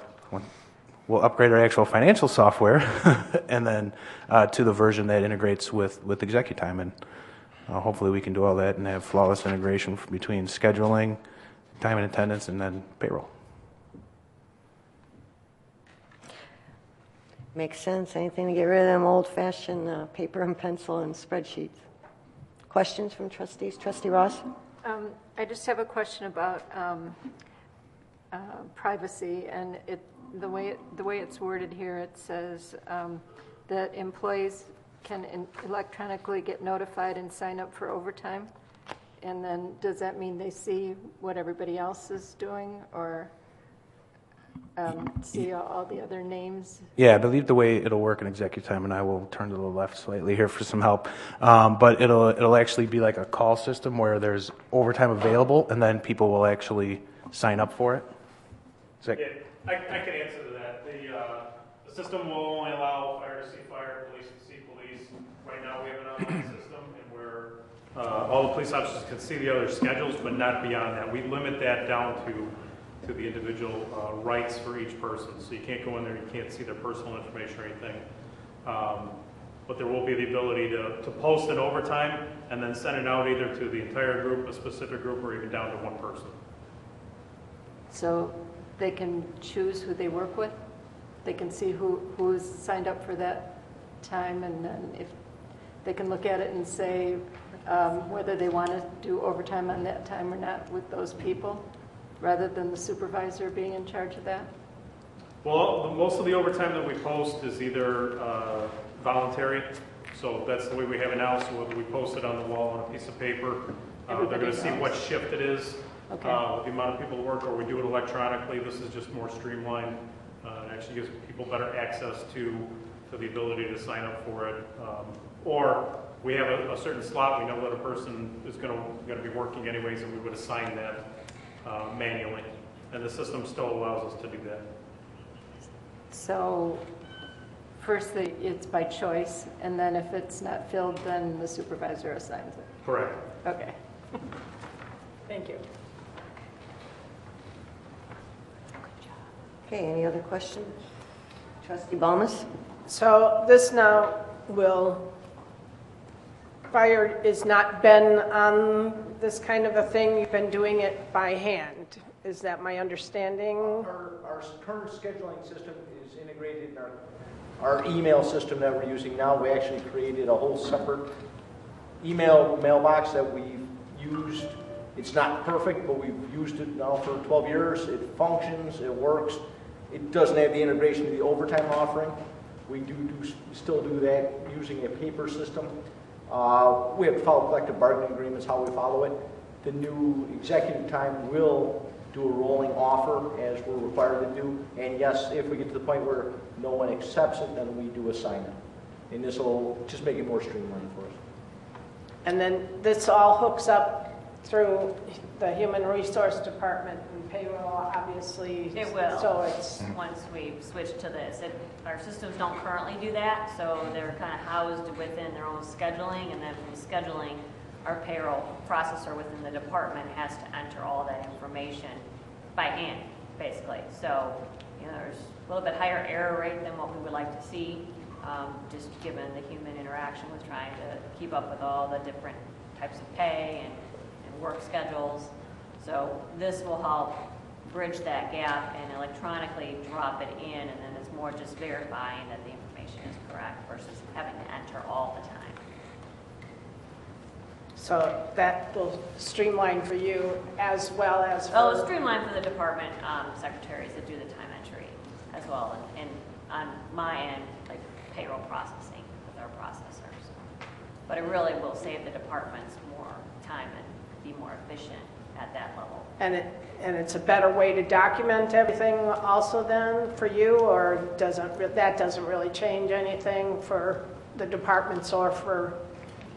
actual financial software and then to the version that integrates with ExecuTime, and hopefully we can do all that and have flawless integration between scheduling, time and attendance, and then payroll. Makes sense. Anything to get rid of them old-fashioned paper and pencil and spreadsheets. Questions from trustees? Trustee Ross? I just have a question about privacy, and the way it's worded here, it says that employees can electronically get notified and sign up for overtime. And then does that mean they see what everybody else is doing, or see all the other names? Yeah, I believe the way it'll work in executive time, and I will turn to the left slightly here for some help, but it'll actually be like a call system where there's overtime available, and then people will actually sign up for it. Yeah, I can answer to that. The system will only allow fire to see fire, police to see police. Right now, we have an online system, and where all the police officers can see the other schedules, but not beyond that. We limit that down to the individual rights for each person. So you can't go in there and you can't see their personal information or anything. But there will be the ability to post it overtime and then send it out either to the entire group, a specific group, or even down to one person. So they can choose who they work with? They can see who's signed up for that time, and then if they can look at it and say whether they want to do overtime on that time or not with those people, rather than the supervisor being in charge of that? Well, most of the overtime that we post is either voluntary, so that's the way we have it now. So whether we post it on the wall on a piece of paper, they're going to see what shift it is, okay. The amount of people to work, or we do it electronically. This is just more streamlined. It actually gives people better access to the ability to sign up for it. Or we have a certain slot. We know that a person is going to be working anyways, and we would assign that manually, and the system still allows us to do that. So first it's by choice, and then if it's not filled, then the supervisor assigns it? Correct. Okay. Thank you. Okay, any other questions? Trustee Balmas? So this now fire is not been on this kind of a thing, you've been doing it by hand. Is that my understanding? Our current scheduling system is integrated in our email system that we're using now. We actually created a whole separate email mailbox that we've used. It's not perfect, but we've used it now for 12 years. It functions, it works. It doesn't have the integration of the overtime offering. We still do that using a paper system. We have to follow collective bargaining agreements, how we follow it. The new executive time will do a rolling offer as we're required to do. And yes, if we get to the point where no one accepts it, then we do assign it. And this will just make it more streamlined for us. And then this all hooks up through the Human Resource Department and payroll, obviously. It will. So it's once we switch to this. Our systems don't currently do that, so they're kind of housed within their own scheduling, and then from scheduling, our payroll processor within the department has to enter all that information by hand, basically. So, there's a little bit higher error rate than what we would like to see, just given the human interaction with trying to keep up with all the different types of pay and work schedules. So this will help bridge that gap and electronically drop it in, and then it's more just verifying that the information is correct versus having to enter all the time. So that will streamline for you as well as for... Oh, streamline for the department secretaries that do the time entry as well, and on my end, like payroll processing with our processors. But it really will save the departments more time and be more efficient at that level. And it's a better way to document everything also then for you, or that doesn't really change anything for the departments or for...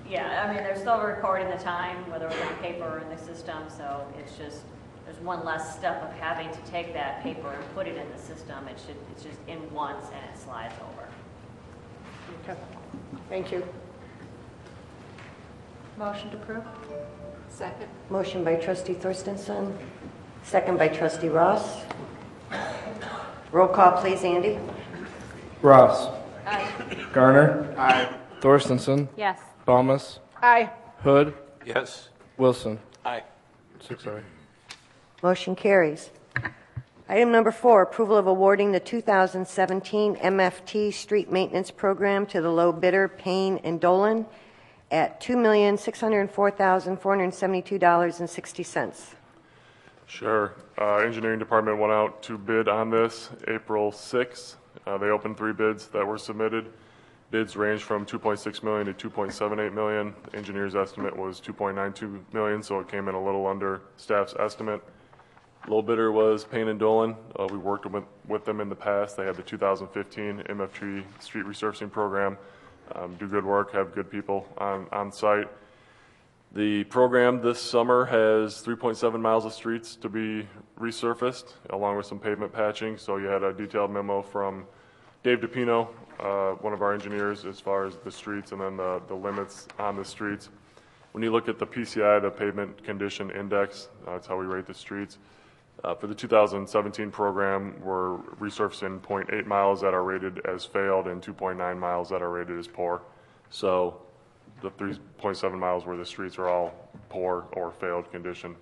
Yeah, I mean, they're still recording the time, whether it's on paper or in the system, so it's just, there's one less step of having to take that paper and put it in the system. It's just in once and it slides over. Okay, thank you. Motion to approve? Second. Motion by Trustee Thorstensen, second by Trustee Ross. Roll call, please, Andy. Ross. Aye. Garner. Aye. Thorstensen. Yes. Balmas. Aye. Hood. Yes. Wilson. Aye. 6 aye. Motion carries. Item number 4, approval of awarding the 2017 MFT Street Maintenance Program to the low bidder, Payne and Dolan, at $2,604,472.60. Sure. Engineering department went out to bid on this April 6th. They opened 3 bids that were submitted. Bids range from $2.6 million to $2.78 million. The engineer's estimate was $2.92 million, so it came in a little under staff's estimate. Low bidder was Payne and Dolan. We worked with them in the past. They had the 2015 MFT street resurfacing program. Do good work, have good people on site. The program this summer has 3.7 miles of streets to be resurfaced, along with some pavement patching. So you had a detailed memo from Dave DePino, one of our engineers, as far as the streets and then the limits on the streets. When you look at the PCI, the Pavement Condition Index, that's how we rate the streets. For the 2017 program, we're resurfacing 0.8 miles that are rated as failed and 2.9 miles that are rated as poor. So the 3.7 miles where the streets are all poor or failed condition.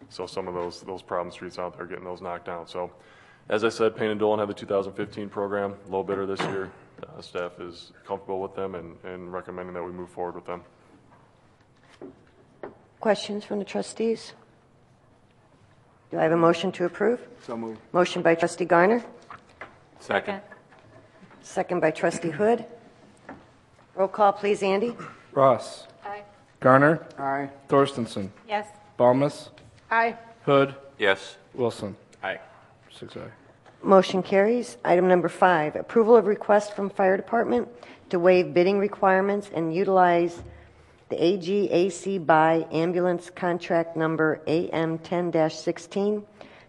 So some of those problem streets out there getting those knocked down. So as I said, Payne and Dolan had the 2015 program, low bidder this year. Staff is comfortable with them and recommending that we move forward with them. Questions from the trustees? Do I have a motion to approve? So moved. Motion by trustee Garner, Second. second by trustee Hood. Roll call, please, Andy. Ross. Aye. Garner. Aye. Thorstensen. Yes. Balmus. Aye. Hood. Yes. Wilson. Aye. 6 aye. Motion carries. Item number 5, approval of request from Fire Department to waive bidding requirements and utilize the AGAC by ambulance contract number AM10-16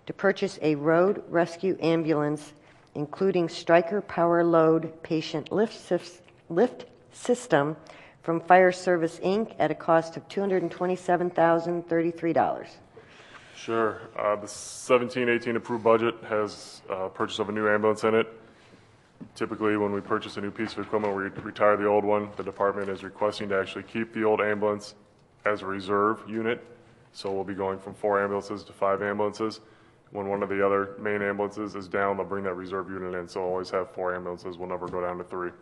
to purchase a road rescue ambulance, including Stryker Power Load patient lift system from Fire Service, Inc. at a cost of $227,033. Sure. The 17-18 approved budget has purchase of a new ambulance in it. Typically, when we purchase a new piece of equipment, we retire the old one. The department is requesting to actually keep the old ambulance as a reserve unit. So we'll be going from 4 ambulances to 5 ambulances. When one of the other main ambulances is down, they'll bring that reserve unit in. So we'll always have 4 ambulances. We'll never go down to 3.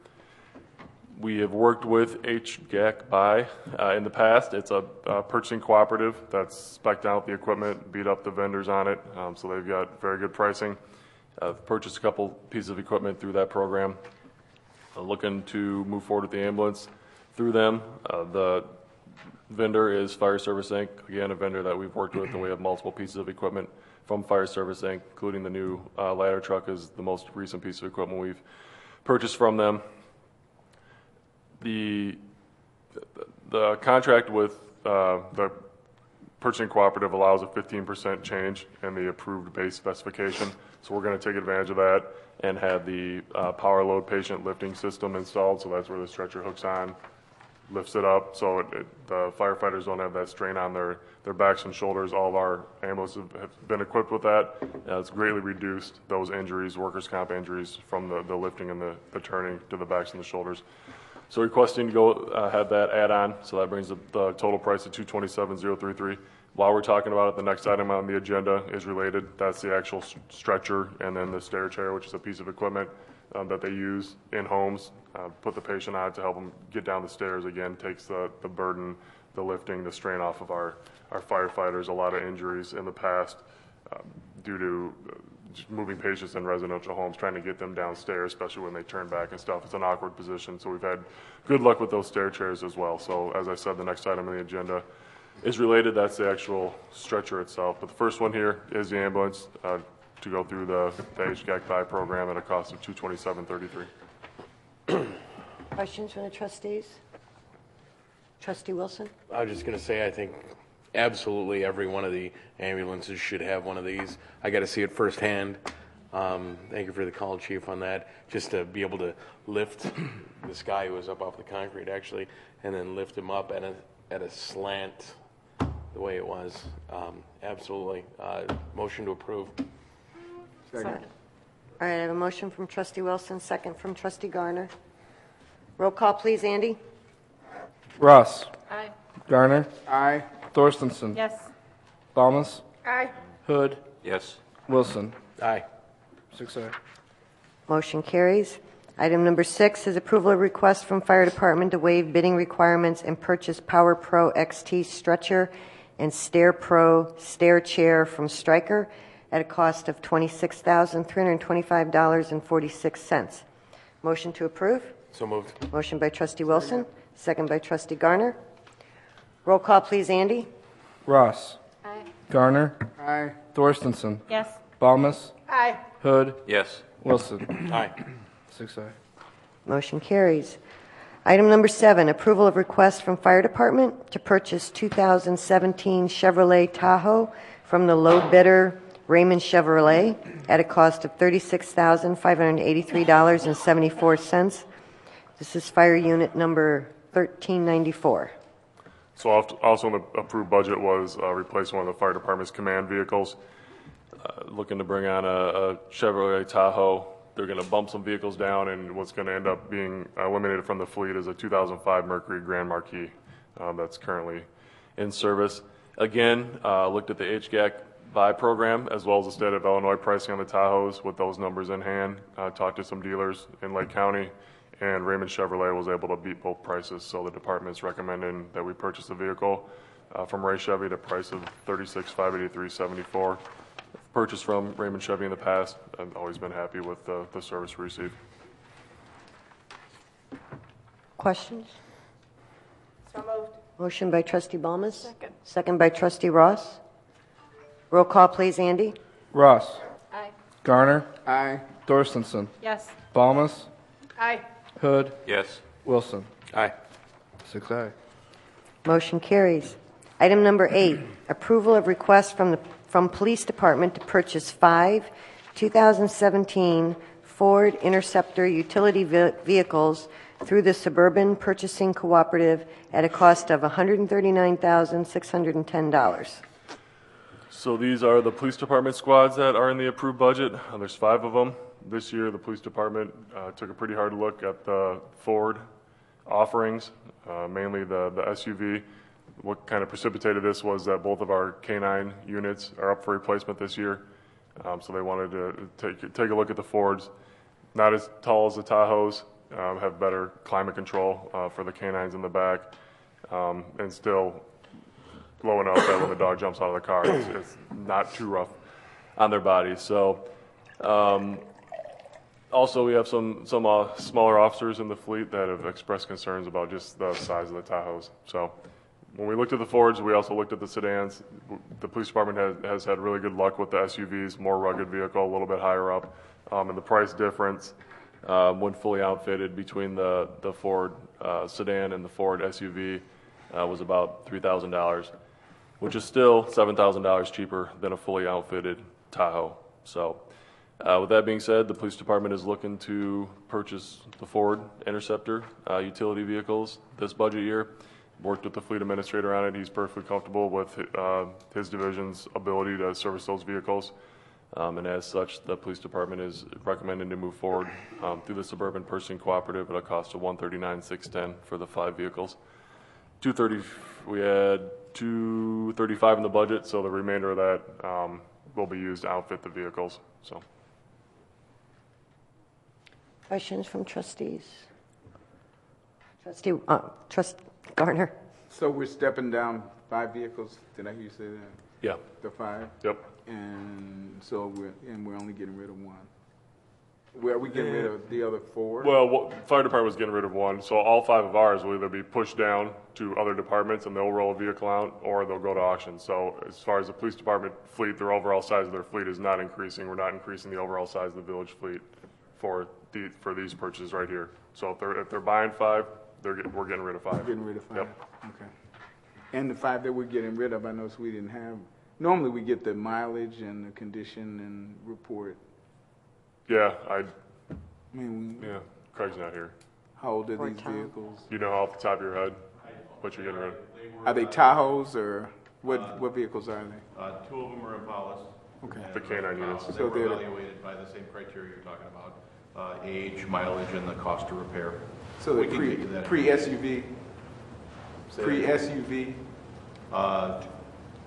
We have worked with HGAC by in the past. It's a purchasing cooperative that's spec'd out the equipment, beat up the vendors on it, so they've got very good pricing. I've purchased a couple pieces of equipment through that program. Looking to move forward with the ambulance through them. The vendor is Fire Service, Inc., again, a vendor that we've worked with, and we have multiple pieces of equipment from Fire Service, Inc., including the new ladder truck is the most recent piece of equipment we've purchased from them. The contract with the purchasing cooperative allows a 15% change in the approved base specification. So we're going to take advantage of that and have the power load patient lifting system installed. So that's where the stretcher hooks on, lifts it up. So the firefighters don't have that strain on their backs and shoulders. All of our ambulances have been equipped with that. It's greatly reduced those injuries, workers' comp injuries, from the lifting and the turning to the backs and the shoulders. So requesting to go have that add-on, so that brings the total price to $227,033. While we're talking about it, the next item on the agenda is related. That's the actual stretcher and then the stair chair, which is a piece of equipment that they use in homes. Put the patient on to help them get down the stairs. Again, takes the burden, the lifting, the strain off of our firefighters. A lot of injuries in the past due to just moving patients in residential homes, trying to get them downstairs, especially when they turn back and stuff. It's an awkward position. So we've had good luck with those stair chairs as well. So as I said, the next item on the agenda is related. That's the actual stretcher itself. But the first one here is the ambulance to go through the HGAC buy program at a cost of $227,33. Questions from the trustees? Trustee Wilson? I was just going to say, I think absolutely every one of the ambulances should have one of these. I got to see it firsthand. Thank you for the call, Chief, on that. Just to be able to lift this guy who was up off the concrete, actually, and then lift him up at a slant the way it was. Absolutely. Motion to approve. Second. All right, I have a motion from trustee Wilson, second from trustee Garner. Roll call, please, Andy. Ross. Aye. Garner. Aye. Thorstensen. Yes. Balmus. Aye. Hood. Yes. Wilson. Aye. 6 Motion carries. Item number 6 is approval of request from Fire Department to waive bidding requirements and purchase Power Pro XT stretcher and Stair Pro stair chair from Stryker at a cost of $26,325.46. Motion to approve. So moved. Motion by trustee Wilson, second by trustee Garner. Roll call, please, Andy. Ross. Aye. Garner. Aye. Thorstenson. Yes. Balmus. Aye. Hood. Yes. Wilson. Aye. 6 Motion carries. Item number 7, approval of request from Fire Department to purchase 2017 Chevrolet Tahoe from the low bidder Raymond Chevrolet at a cost of $36,583.74. This is fire unit number 1394. So also in the approved budget was replace one of the fire department's command vehicles. Looking to bring on a Chevrolet Tahoe. They're going to bump some vehicles down, and what's going to end up being eliminated from the fleet is a 2005 Mercury Grand Marquis that's currently in service. Again, looked at the HGAC buy program as well as the state of Illinois pricing on the Tahoes with those numbers in hand. Talked to some dealers in Lake County, and Raymond Chevrolet was able to beat both prices. So the department's recommending that we purchase the vehicle from Ray Chevy at a price of $36,583.74. Purchased from Raymond Chevy in the past. I've always been happy with the service we received. Questions? So moved. Motion by trustee Balmas. Second. Second by trustee Ross. Roll call, please, Andy. Ross. Aye. Garner. Aye. Thorstenson. Yes. Balmus. Aye. Hood. Yes. Wilson. Aye. 6 Motion carries. Item number 8, approval of request from Police Department to purchase 5 2017 Ford Interceptor utility vehicles through the Suburban Purchasing Cooperative at a cost of $139,610. So these are the police department squads that are in the approved budget. There's 5 of them. This year, the police department took a pretty hard look at the Ford offerings, mainly the SUV. What kind of precipitated this was that both of our K9 units are up for replacement this year. So they wanted to take a look at the Fords. Not as tall as the Tahoes, have better climate control for the K9s in the back, and still low enough that when the dog jumps out of the car, it's not too rough on their bodies. So also we have some smaller officers in the fleet that have expressed concerns about just the size of the Tahoes. So when we looked at the Fords, we also looked at the sedans. The police department has had really good luck with the SUVs, more rugged vehicle, a little bit higher up. And the price difference when fully outfitted between the Ford sedan and the Ford SUV was about $3,000, which is still $7,000 cheaper than a fully outfitted Tahoe. So with that being said, the police department is looking to purchase the Ford Interceptor utility vehicles this budget year. Worked with the fleet administrator on it. He's perfectly comfortable with his division's ability to service those vehicles. And as such, the police department is recommending to move forward through the Suburban Purchasing Cooperative at a cost of $139,610 for the 5 vehicles. We had $235 in the budget, so the remainder of that will be used to outfit the vehicles. So, Questions from trustees? Trustee Garner. So we're stepping down 5 vehicles. Did I hear you say that? Yeah. The 5? Yep. And so we're only getting rid of 1. Are we getting rid of the other 4? Well, fire department's getting rid of 1, so all 5 of ours will either be pushed down to other departments and they'll roll a vehicle out, or they'll go to auction. So as far as the police department fleet, their overall size of their fleet is not increasing. We're not increasing the overall size of the village fleet for these purchases right here. So if they're buying 5, we're getting rid of 5. Getting rid of 5. Yep. Okay. And the 5 that we're getting rid of, I noticed we didn't have. Normally we get the mileage and the condition and report. Yeah, Craig's not here. How old are these vehicles? You know off the top of your head what you're getting rid of? Are they Tahoes or what vehicles are they? 2 of them are Impalas. Okay. The K9 units. They were evaluated by the same criteria you're talking about, age, mileage, and the cost to repair. So they're pre-SUV? Pre-SUV?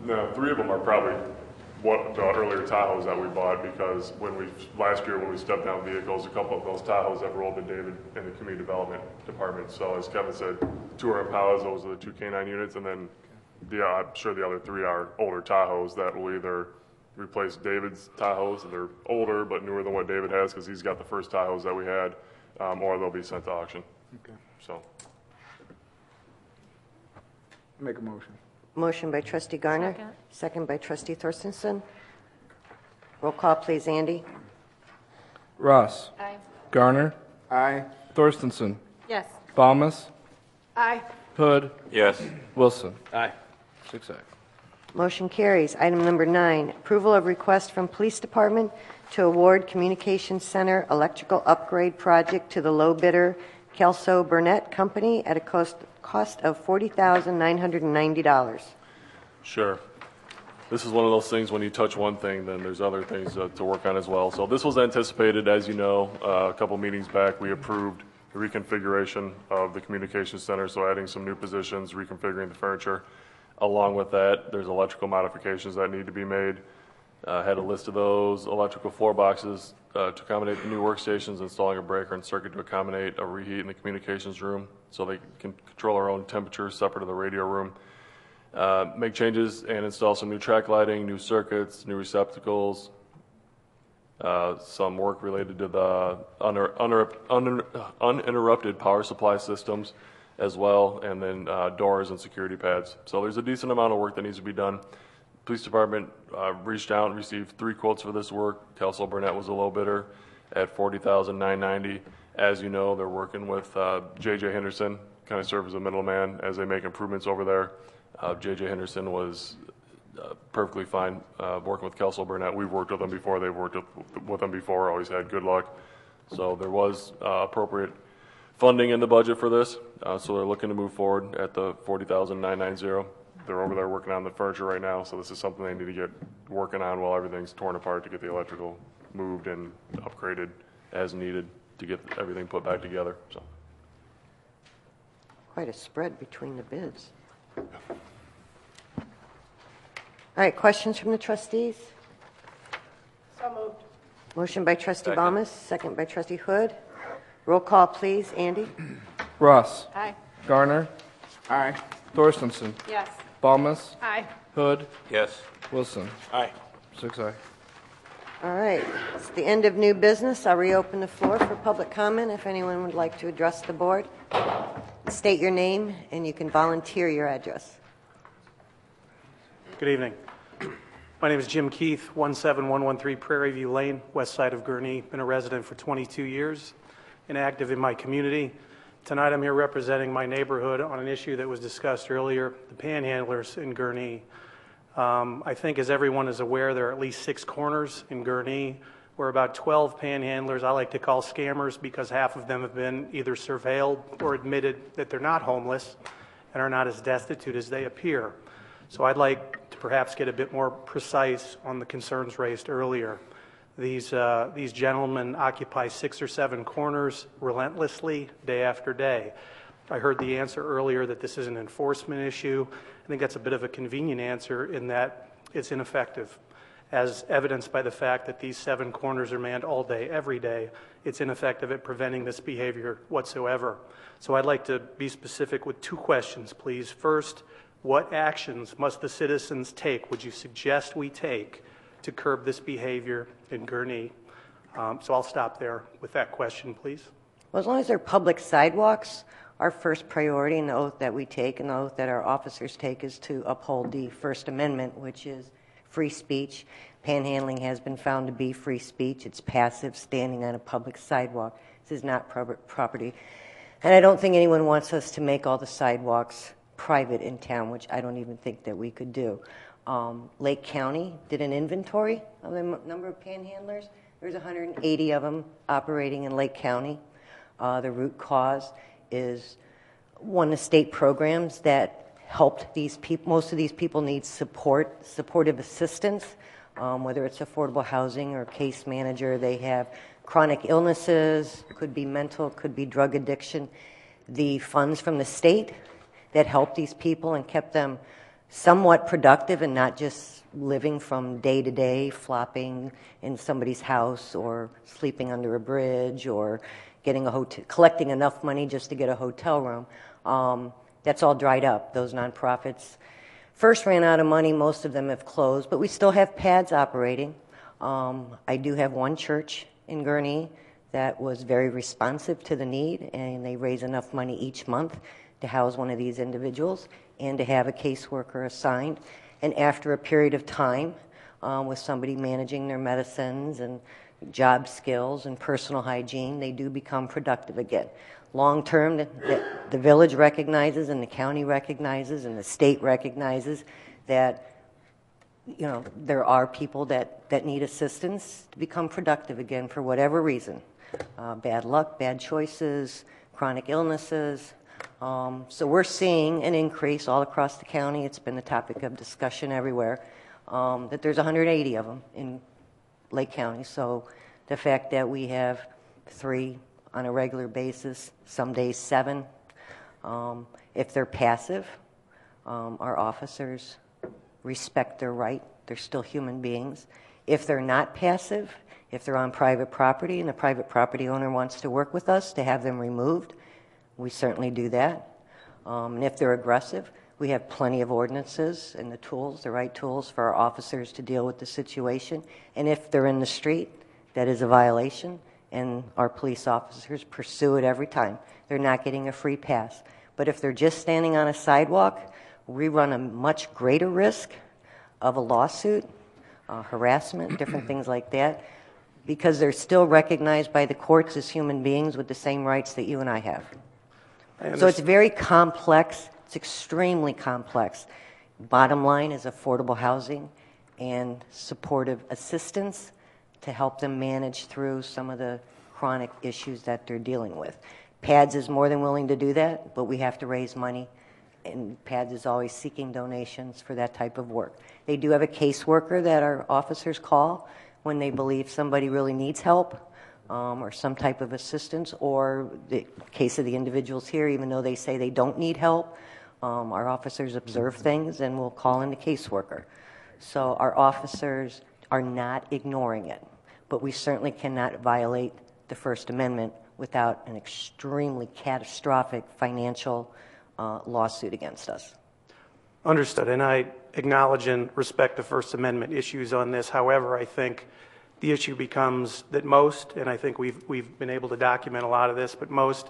No, 3 of them are probably what the earlier Tahoes that we bought, because last year when we stepped down vehicles, a couple of those Tahoes have rolled to David in the community development department. So as Kevin said, 2 are Impalas, those are the 2 K9 units, and then I'm sure the other 3 are older Tahoes that will either replace David's Tahoes, they're older but newer than what David has because he's got the first Tahoes that we had, or they'll be sent to auction. Okay. So. Make a motion. Motion by trustee Garner. Second. Second by trustee Thorstensen. Roll call, please, Andy. Ross. Aye. Garner. Aye. Thorstensen. Yes. Balmas. Aye. Hood. Yes. Wilson. Aye. 6-0. Motion carries. Item number 9, approval of request from Police Department to award Communications Center electrical upgrade project to the low bidder, Kelso Burnett Company, at a cost of $40,990. Sure. This is one of those things when you touch one thing, then there's other things to work on as well. So this was anticipated, as you know, a couple meetings back. We approved the reconfiguration of the communications center, so adding some new positions, reconfiguring the furniture. Along with that, there's electrical modifications that need to be made. Had a list of those, electrical floor boxes to accommodate the new workstations, installing a breaker and circuit to accommodate a reheat in the communications room so they can control their own temperature separate to the radio room. Make changes and install some new track lighting, new circuits, new receptacles, some work related to the uninterrupted power supply systems as well, and then doors and security pads. So there's a decent amount of work that needs to be done. Police Department reached out and received 3 quotes for this work. Kelso Burnett was a low bidder at $40,990. As you know, they're working with J.J. Henderson, kind of serve as a middleman as they make improvements over there. J.J. Henderson was perfectly fine working with Kelso Burnett. We've worked with them before. They've worked with them before, always had good luck. So there was appropriate funding in the budget for this. So they're looking to move forward at the $40,990. They're over there working on the furniture right now, so this is something they need to get working on while everything's torn apart to get the electrical moved and upgraded as needed to get everything put back together. So. Quite a spread between the bids. All right, questions from the trustees? So moved. Motion by trustee Balmas, second by trustee Hood. Roll call, please. Andy? Ross. Aye. Garner. Aye. Thorstensen. Yes. Balmas. Aye. Hood. Yes. Wilson. Aye. 6-0. All right, it's the end of new business. I'll reopen the floor for public comment if anyone would like to address the board. State your name, and you can volunteer your address. Good evening. My name is Jim Keith, 17113 Prairie View Lane, west side of Gurnee. Been a resident for 22 years and active in my community. Tonight I'm here representing my neighborhood on an issue that was discussed earlier, the panhandlers in Gurnee. I think as everyone is aware, there are at least 6 corners in Gurnee where about 12 panhandlers I like to call scammers because half of them have been either surveilled or admitted that they're not homeless and are not as destitute as they appear. So I'd like to perhaps get a bit more precise on the concerns raised earlier. These gentlemen occupy 6 or 7 corners relentlessly, day after day. I heard the answer earlier that this is an enforcement issue. I think that's a bit of a convenient answer in that it's ineffective. As evidenced by the fact that these 7 corners are manned all day, every day, it's ineffective at preventing this behavior whatsoever. So I'd like to be specific with 2 questions, please. First, what actions must the citizens take, would you suggest we take, to curb this behavior in Gurnee? So I'll stop there with that question, please. Well, as long as they're public sidewalks, our first priority and the oath that we take and the oath that our officers take is to uphold the First Amendment, which is free speech. Panhandling has been found to be free speech. It's passive, standing on a public sidewalk. This is not property. And I don't think anyone wants us to make all the sidewalks private in town, which I don't even think that we could do. Lake County did an inventory of the number of panhandlers. There's 180 of them operating in Lake County. The root cause is one of the state programs that helped these people. Most of these people need supportive assistance, whether it's affordable housing or case manager. They have chronic illnesses, could be mental, could be drug addiction. The funds from the state that helped these people and kept them somewhat productive and not just living from day to day, flopping in somebody's house or sleeping under a bridge or getting a hotel, collecting enough money just to get a hotel room. That's all dried up. Those nonprofits first ran out of money. Most of them have closed, but we still have pads operating. I do have one church in Gurnee that was very responsive to the need, and they raise enough money each month to house one of these individuals and to have a caseworker assigned. And after a period of time, with somebody managing their medicines and job skills and personal hygiene, they do become productive again. Long term, the village recognizes and the county recognizes and the state recognizes that there are people that need assistance to become productive again for whatever reason. Bad luck, bad choices, chronic illnesses. So we're seeing an increase all across the county. It's been the topic of discussion everywhere, that there's 180 of them in Lake County. So the fact that we have 3 on a regular basis, some days 7, if they're passive, our officers respect their right. They're still human beings. If they're not passive, if they're on private property and the private property owner wants to work with us to have them removed, we certainly do that. And if they're aggressive, we have plenty of ordinances and the tools, the right tools for our officers to deal with the situation. And if they're in the street, that is a violation, and our police officers pursue it every time. They're not getting a free pass. But if they're just standing on a sidewalk, we run a much greater risk of a lawsuit, harassment, different things like that, because they're still recognized by the courts as human beings with the same rights that you and I have. So it's very complex. It's extremely complex. Bottom line is affordable housing and supportive assistance to help them manage through some of the chronic issues that they're dealing with. PADS is more than willing to do that, but we have to raise money, and PADS is always seeking donations for that type of work. They do have a caseworker that our officers call when they believe somebody really needs help or some type of assistance, or the case of the individuals here, even though they say they don't need help, our officers observe things and will call in the caseworker. So our officers are not ignoring it, but we certainly cannot violate the First Amendment without an extremely catastrophic financial lawsuit against us. Understood, and I acknowledge and respect the First Amendment issues on this. However, I think the issue becomes that most, and I think we've been able to document a lot of this, but most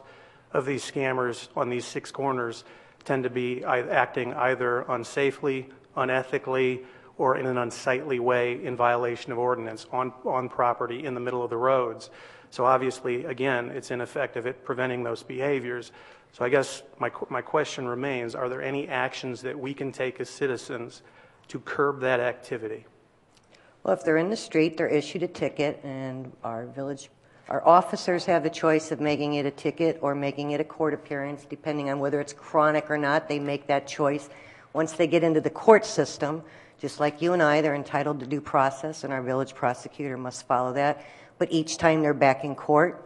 of these scammers on these 6 corners tend to be acting either unsafely, unethically, or in an unsightly way in violation of ordinance on property in the middle of the roads. So obviously, again, it's ineffective at preventing those behaviors. So I guess my question remains, are there any actions that we can take as citizens to curb that activity? Well, if they're in the street, they're issued a ticket, and our officers have the choice of making it a ticket or making it a court appearance, depending on whether it's chronic or not. They make that choice. Once they get into the court system, just like you and I, they're entitled to due process, and our village prosecutor must follow that. But each time they're back in court,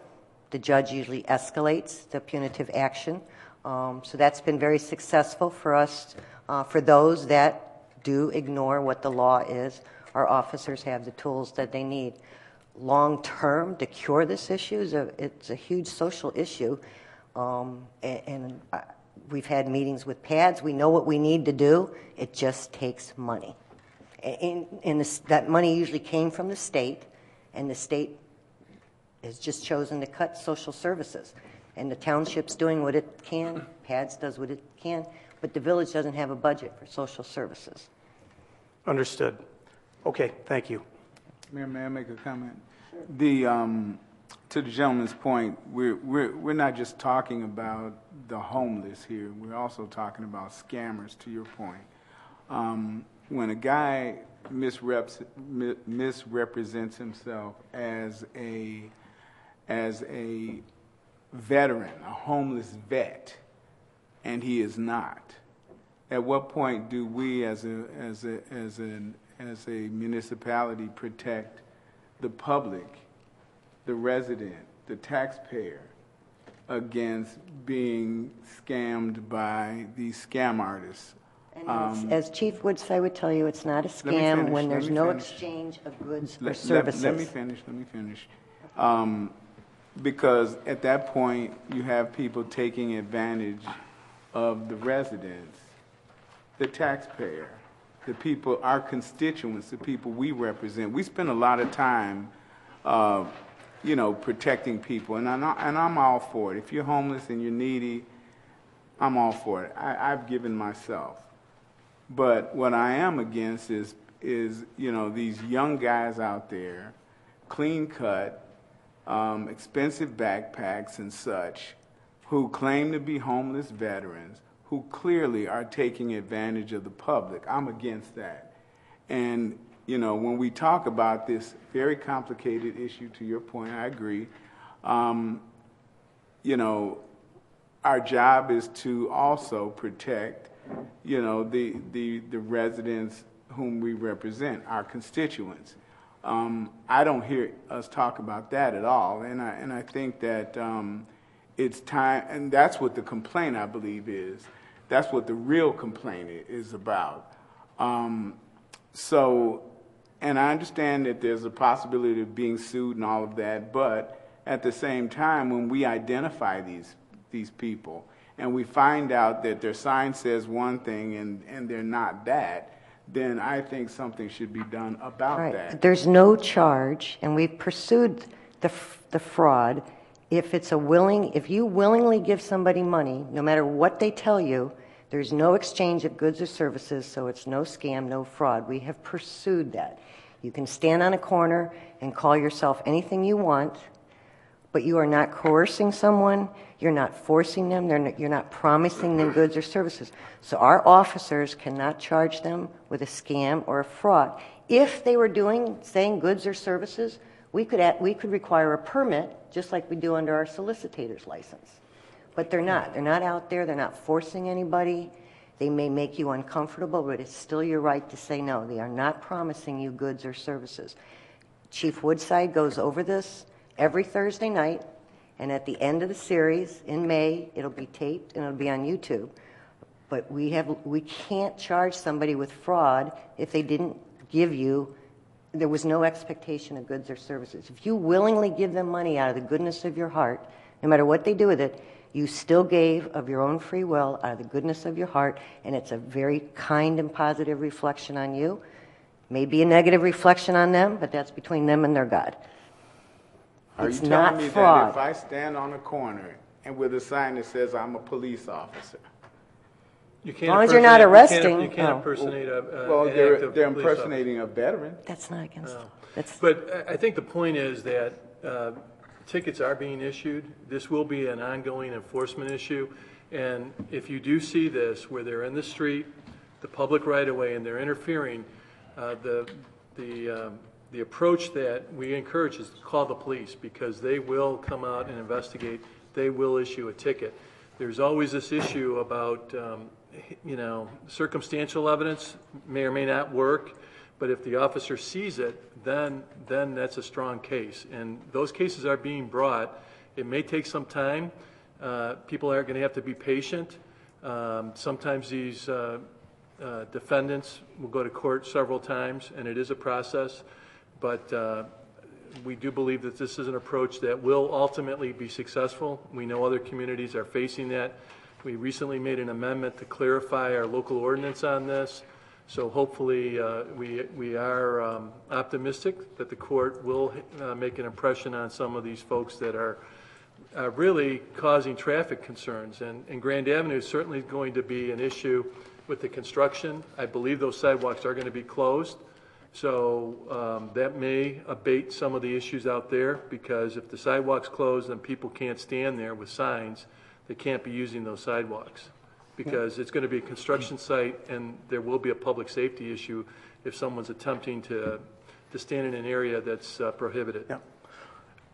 the judge usually escalates the punitive action. So that's been very successful for us. For those that do ignore what the law is, our officers have the tools that they need. Long term, to cure this issue, it's a huge social issue. And we've had meetings with PADS. We know what we need to do. It just takes money. And that money usually came from the state, and the state has just chosen to cut social services. And the township's doing what it can, PADS does what it can, but the village doesn't have a budget for social services. Understood. Okay, thank you. Mayor, may I make a comment? To the gentleman's point, we're not just talking about the homeless here. We're also talking about scammers, to your point. When a guy misrepresents himself as a veteran, a homeless vet, and he is not, at what point do we as a municipality protect the public, the resident, the taxpayer, against being scammed by these scam artists And as Chief Woodside would tell you, it's not a me scam finish, when let there's me no finish. exchange of goods or Let services. me finish. Because at that point, you have people taking advantage of the residents, the taxpayer, the people, our constituents, the people we represent. We spend a lot of time, protecting people, and I'm all for it. If you're homeless and you're needy, I'm all for it. I've given myself. But what I am against is these young guys out there, clean cut, expensive backpacks and such, who claim to be homeless veterans, who clearly are taking advantage of the public. I'm against that. And, when we talk about this very complicated issue, to your point, I agree, our job is to also protect, the residents whom we represent, our constituents. I don't hear us talk about that at all, and I think that it's time, and that's what the complaint, I believe, is. That's what the real complaint is about. And I understand that there's a possibility of being sued and all of that, but at the same time, when we identify these people and we find out that their sign says one thing and they're not that, then I think something should be done about that. There's no charge, and we've pursued the fraud. If you willingly give somebody money, no matter what they tell you, there's no exchange of goods or services, so it's no scam, no fraud. We have pursued that. You can stand on a corner and call yourself anything you want, but you are not coercing someone, you're not forcing them, you're not promising them goods or services. So our officers cannot charge them with a scam or a fraud. If they were saying goods or services, we could require a permit, just like we do under our solicitor's license. But they're not. They're not out there. They're not forcing anybody. They may make you uncomfortable, but it's still your right to say no. They are not promising you goods or services. Chief Woodside goes over this every Thursday night, and at the end of the series in May, it'll be taped and it'll be on YouTube. But we can't charge somebody with fraud if they didn't give you, there was no expectation of goods or services. If you willingly give them money out of the goodness of your heart, no matter what they do with it, you still gave of your own free will out of the goodness of your heart, and it's a very kind and positive reflection on you. Maybe a negative reflection on them, but that's between them and their God. Are It's you not telling me fraud. that if I stand on a corner and with a sign that says I'm a police officer? As long as you're not arresting. You can't impersonate well, an they're active police impersonating a veteran. That's not against. But I think the point is that tickets are being issued. This will be an ongoing enforcement issue. And if you do see this, where they're in the street, the public right of way, and they're interfering, the approach that we encourage is to call the police, because they will come out and investigate. They will issue a ticket. There's always this issue about, circumstantial evidence may or may not work, but if the officer sees it, then that's a strong case. And those cases are being brought. It may take some time. People are going to have to be patient. Sometimes these defendants will go to court several times, and it is a process. But we do believe that this is an approach that will ultimately be successful. We know other communities are facing that. We recently made an amendment to clarify our local ordinance on this. So hopefully we are optimistic that the court will make an impression on some of these folks that are really causing traffic concerns. And Grand Avenue is certainly going to be an issue with the construction. I believe those sidewalks are going to be closed. So that may abate some of the issues out there, because if the sidewalk's closed and people can't stand there with signs, they can't be using those sidewalks, because it's going to be a construction site and there will be a public safety issue if someone's attempting to stand in an area that's prohibited. Yeah.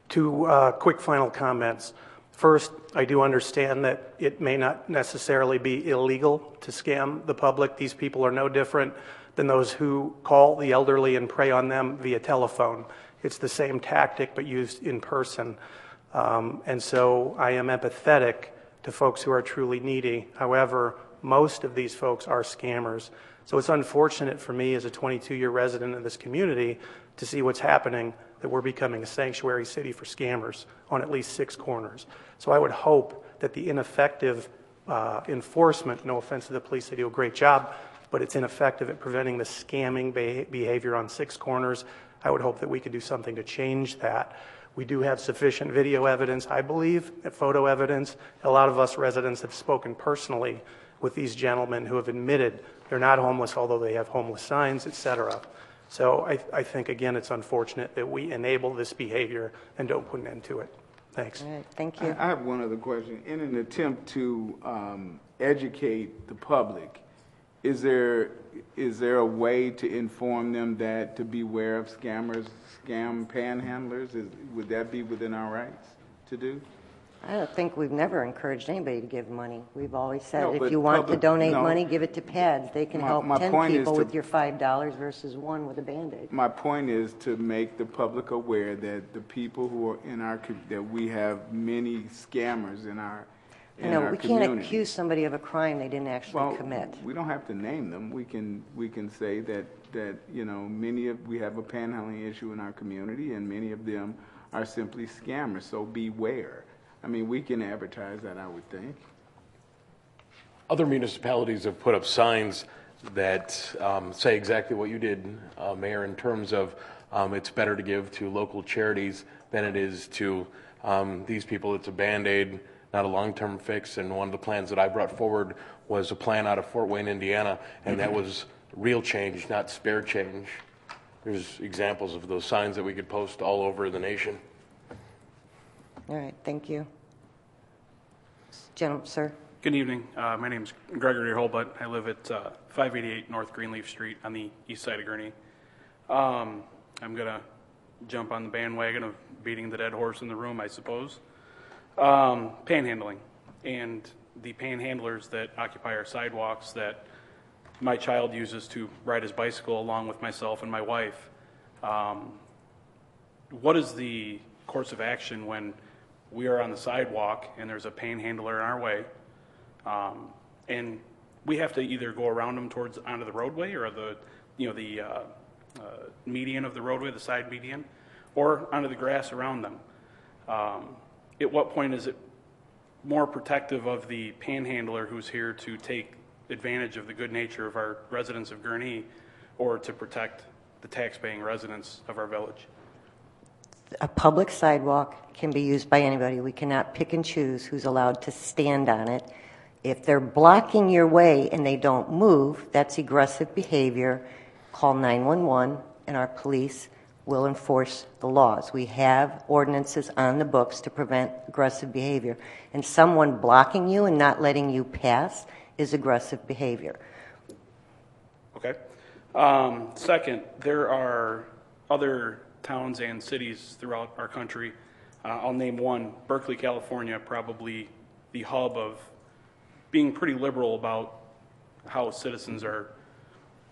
Two quick final comments. First, I do understand that it may not necessarily be illegal to scam the public. These people are no different than those who call the elderly and prey on them via telephone. It's the same tactic, but used in person. And so I am empathetic to folks who are truly needy. However, most of these folks are scammers. So it's unfortunate for me as a 22-year resident of this community to see what's happening, that we're becoming a sanctuary city for scammers on at least 6 corners. So I would hope that the ineffective enforcement, no offense to the police, they do a great job, but it's ineffective at preventing the scamming behavior on 6 corners. I would hope that we could do something to change that. We do have sufficient video evidence, I believe, photo evidence. A lot of us residents have spoken personally with these gentlemen who have admitted they're not homeless, although they have homeless signs, et cetera. So I think, again, it's unfortunate that we enable this behavior and don't put an end to it. Thanks. All right, thank you. I have one other question. In an attempt to educate the public, is there a way to inform them that to beware of scammers, scam panhandlers? Would that be within our rights to do? I don't think we've never encouraged anybody to give money. We've always said, No, if but you want to public- donate no. money, give it to PADS. They can help my 10 point is people to- with your $5 versus 1 with a Band-Aid. My point is to make the public aware that the people who are in our, that we have many scammers in our No, we can't community. accuse somebody of a crime they didn't actually Well, commit. we don't have to name them. We can say that you know, we have a panhandling issue in our community, and many of them are simply scammers. So beware. I mean, we can advertise that, I would think. Other municipalities have put up signs that say exactly what you did, Mayor, in terms of it's better to give to local charities than it is to these people. It's a Band-Aid, not a long-term fix. And one of the plans that I brought forward was a plan out of Fort Wayne, Indiana, and that was real change, not spare change. There's examples of those signs that we could post all over the nation. All right, thank you. Gentlemen, sir. Good evening. My name is Gregory Holbutt. I live at 588 North Greenleaf Street on the east side of Gurnee. I'm going to jump on the bandwagon of beating the dead horse in the room, I suppose. Panhandling and the panhandlers that occupy our sidewalks that my child uses to ride his bicycle along with myself and my wife. What is the course of action when we are on the sidewalk and there's a panhandler in our way, and we have to either go around them towards onto the roadway or the median of the roadway, the side median, or onto the grass around them? At what point is it more protective of the panhandler who's here to take advantage of the good nature of our residents of Gurnee, or to protect the tax-paying residents of our village? A public sidewalk can be used by anybody. We cannot pick and choose who's allowed to stand on it. If they're blocking your way and they don't move, that's aggressive behavior. Call 911 and our police will enforce the laws. We have ordinances on the books to prevent aggressive behavior. And someone blocking you and not letting you pass is aggressive behavior. Okay. Second, there are other towns and cities throughout our country. I'll name one, Berkeley, California, probably the hub of being pretty liberal about how citizens are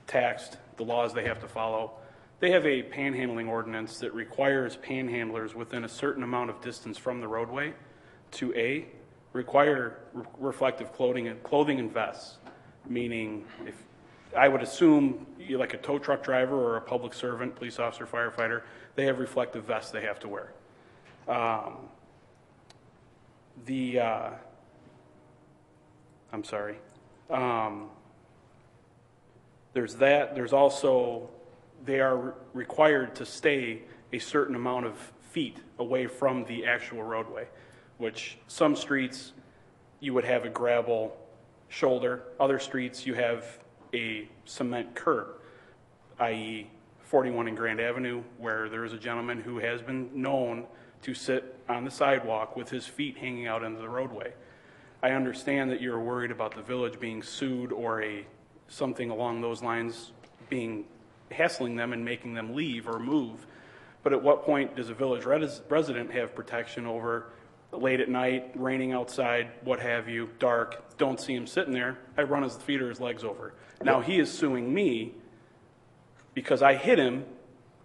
taxed, the laws they have to follow. They have a panhandling ordinance that requires panhandlers within a certain amount of distance from the roadway to require reflective clothing and vests, meaning if I would assume you're like a tow truck driver or a public servant, police officer, firefighter, they have reflective vests they have to wear. I'm sorry. There's that. There's also, they are required to stay a certain amount of feet away from the actual roadway, which some streets you would have a gravel shoulder. Other streets you have a cement curb, i.e. 41 and Grand Avenue, where there is a gentleman who has been known to sit on the sidewalk with his feet hanging out into the roadway. I understand that you're worried about the village being sued or something along those lines being hassling them and making them leave or move. But at what point does a village resident have protection over late at night, raining outside, what have you, dark, don't see him sitting there, I run his feet or his legs over. Now he is suing me because I hit him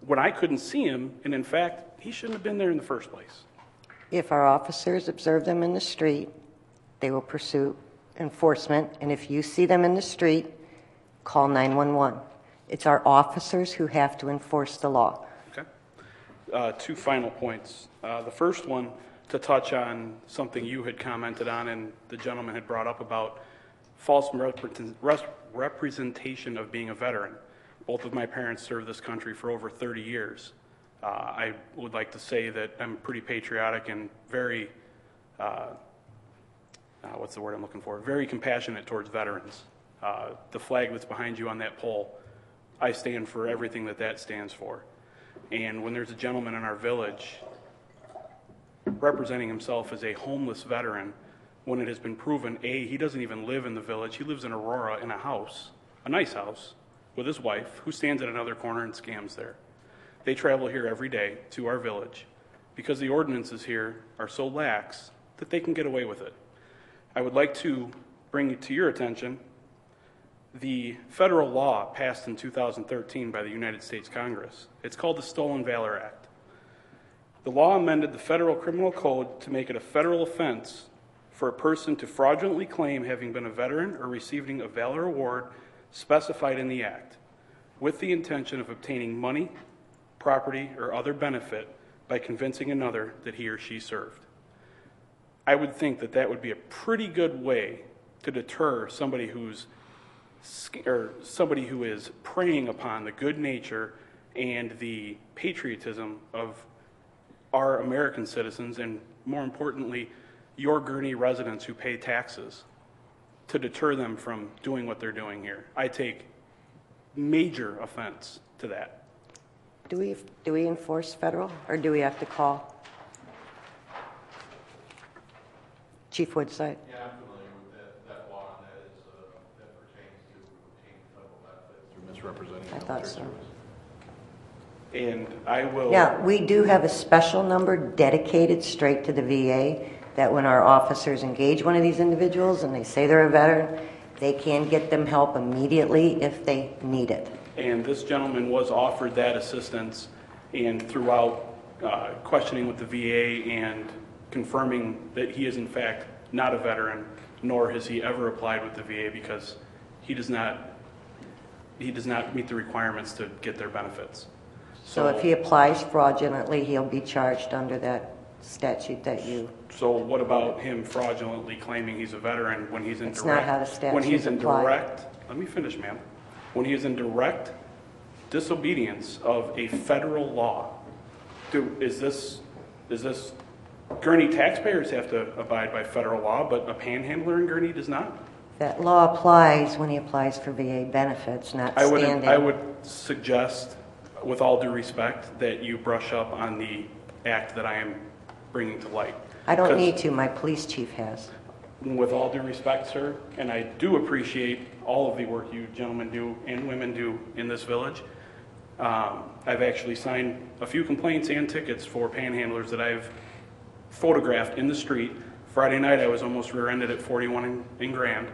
when I couldn't see him, and in fact, he shouldn't have been there in the first place. If our officers observe them in the street, they will pursue enforcement, and if you see them in the street, call 911. It's our officers who have to enforce the law. Okay. Two final points. The first one, to touch on something you had commented on and the gentleman had brought up about false representation of being a veteran. Both of my parents served this country for over 30 years. I would like to say that I'm pretty patriotic and very, what's the word I'm looking for? Very compassionate towards veterans. The flag that's behind you on that pole, I stand for everything that that stands for. And when there's a gentleman in our village representing himself as a homeless veteran, when it has been proven, A, he doesn't even live in the village, he lives in Aurora in a house, a nice house, with his wife, who stands at another corner and scams there. They travel here every day to our village because the ordinances here are so lax that they can get away with it. I would like to bring to your attention the federal law passed in 2013 by the United States Congress. It's called the Stolen Valor Act. The law amended the federal criminal code to make it a federal offense for a person to fraudulently claim having been a veteran or receiving a valor award specified in the act with the intention of obtaining money, property, or other benefit by convincing another that he or she served. I would think that that would be a pretty good way to deter somebody who is preying upon the good nature and the patriotism of our American citizens, and more importantly, your Gurnee residents who pay taxes, to deter them from doing what they're doing here. I take major offense to that. Do we enforce federal, or do we have to call? Chief Woodside? Yeah, I'm familiar with that law, and that pertains to obtaining federal benefits through misrepresenting I thought so. service. And I will... Yeah, we do have a special number dedicated straight to the VA that when our officers engage one of these individuals and they say they're a veteran, they can get them help immediately if they need it. And this gentleman was offered that assistance, and throughout questioning with the VA and confirming that he is in fact not a veteran, nor has he ever applied with the VA because he does not meet the requirements to get their benefits. So if he applies fraudulently, he'll be charged under that statute that you... So what about him fraudulently claiming he's a veteran when he's in That's direct... not how the statutes When he's in apply. direct... Let me finish, ma'am. When he is in direct disobedience of a federal law, is this Gurnee taxpayers have to abide by federal law, but a panhandler in Gurnee does not? That law applies when he applies for VA benefits, not standing. I would suggest, with all due respect, that you brush up on the act that I am bringing to light. I don't need to. My police chief has. With all due respect, sir, and I do appreciate all of the work you gentlemen do and women do in this village. I've actually signed a few complaints and tickets for panhandlers that I've photographed in the street. Friday night, I was almost rear-ended at 41 in Grand.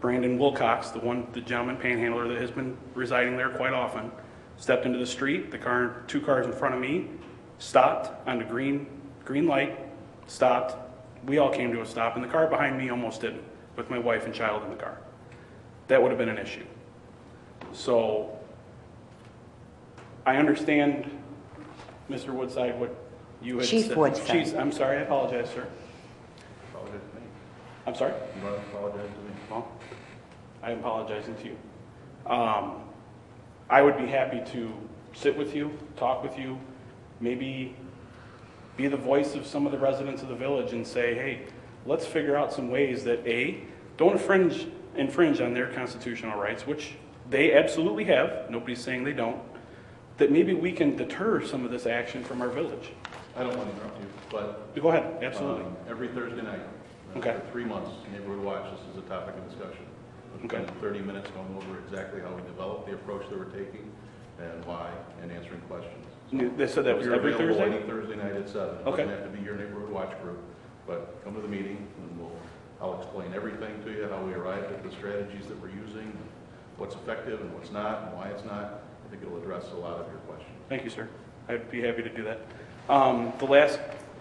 Brandon Wilcox, the gentleman panhandler that has been residing there quite often, stepped into the street. Two cars in front of me stopped on the green light, stopped. We all came to a stop, and the car behind me almost didn't, with my wife and child in the car. That would have been an issue. So I understand, Mr. Woodside, what you had Chief said. Woodside. Chief, I'm sorry, I apologize, sir. Apologize to me. I'm sorry? You want to apologize to me? Well, I am apologizing to you. I would be happy to sit with you, talk with you, maybe be the voice of some of the residents of the village and say, hey, let's figure out some ways that, A, don't infringe on their constitutional rights, which they absolutely have. Nobody's saying they don't. That maybe we can deter some of this action from our village. I don't want to interrupt you, but... Go ahead, absolutely. Every Thursday night, Okay. for 3 months, Neighborhood Watch, this is a topic of discussion. We've spent 30 minutes going over exactly how we developed the approach that we're taking and why, and answering questions. They said that was You're every available Thursday? any Thursday night at 7. It Okay. doesn't have to be your Neighborhood Watch group, but come to the meeting and I'll explain everything to you, how we arrived at the strategies that we're using, what's effective and what's not, and why it's not. I think it'll address a lot of your questions. Thank you, sir. I'd be happy to do that.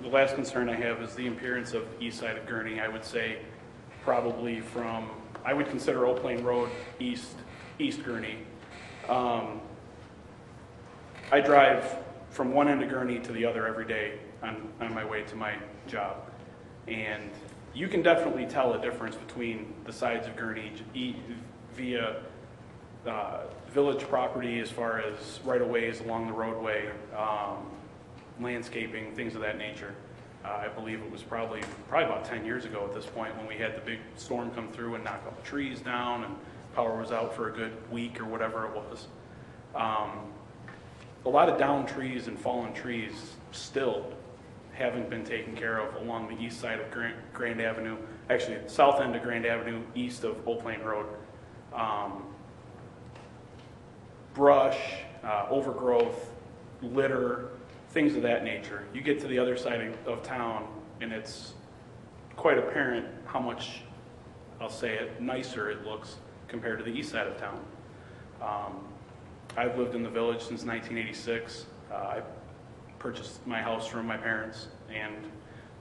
The last concern I have is the appearance of east side of Gurnee. I would say probably from, I would consider Old Plain Road East Gurnee. I drive from one end of Gurnee to the other every day on my way to my job. And you can definitely tell a difference between the sides of Gurnee via village property as far as right-of-ways along the roadway, landscaping, things of that nature. I believe it was probably about 10 years ago at this point when we had the big storm come through and knock all the trees down and power was out for a good week or whatever it was. A lot of downed trees and fallen trees still haven't been taken care of along the east side of Grand Avenue, actually south end of Grand Avenue, east of Old Plain Road. Brush, overgrowth, litter, things of that nature. You get to the other side of town and it's quite apparent how much, I'll say it, nicer it looks compared to the east side of town. I've lived in the village since 1986. I purchased my house from my parents, and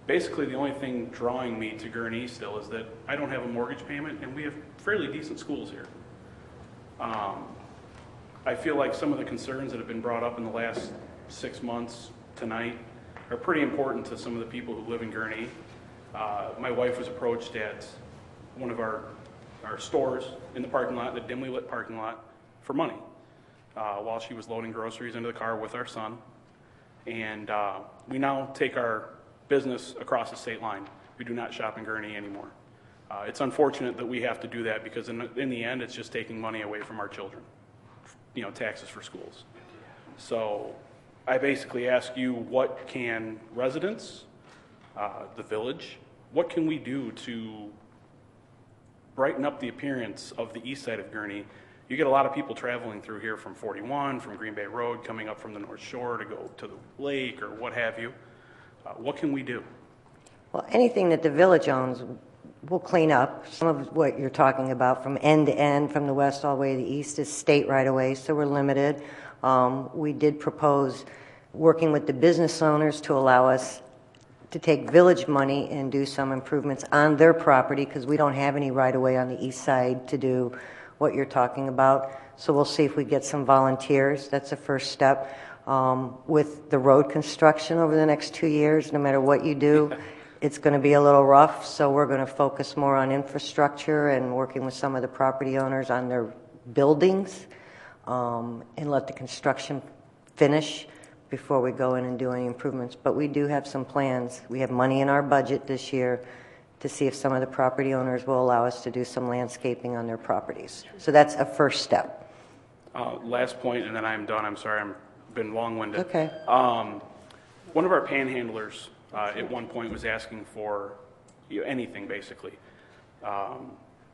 basically the only thing drawing me to Gurnee still is that I don't have a mortgage payment and we have fairly decent schools here. I feel like some of the concerns that have been brought up in the last 6 months tonight are pretty important to some of the people who live in Gurnee. My wife was approached at one of our stores in the parking lot, the dimly lit parking lot, for money while she was loading groceries into the car with our son. And we now take our business across the state line. We do not shop in Gurnee anymore. It's unfortunate that we have to do that because in the end, it's just taking money away from our children, you know, taxes for schools. So I basically ask you, what can residents, the village, what can we do to brighten up the appearance of the east side of Gurnee? You get a lot of people traveling through here from 41, from Green Bay Road, coming up from the North Shore to go to the lake or what have you. What can we do? Well, anything that the village owns, we'll clean up. Some of what you're talking about from end to end, from the west all the way to the east, is state right-of-way, so we're limited. We did propose working with the business owners to allow us to take village money and do some improvements on their property because we don't have any right-of-way on the east side to do what you're talking about. So we'll see if we get some volunteers. That's the first step. With the road construction over the next 2 years, no matter what you do, it's going to be a little rough. So we're going to focus more on infrastructure and working with some of the property owners on their buildings and let the construction finish before we go in and do any improvements. But we do have some plans. We have money in our budget this year to see if some of the property owners will allow us to do some landscaping on their properties. So that's a first step. Last point, and then I'm done. I'm sorry, I've been long-winded. Okay. One of our panhandlers at one point was asking for anything, basically.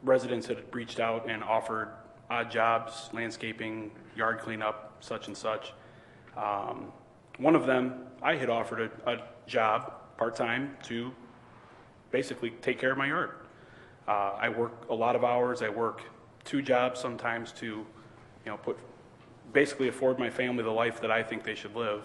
Residents had reached out and offered odd jobs, landscaping, yard cleanup, such and such. One of them, I had offered a job part-time to basically take care of my yard. I work a lot of hours. I work 2 jobs sometimes to, basically afford my family the life that I think they should live.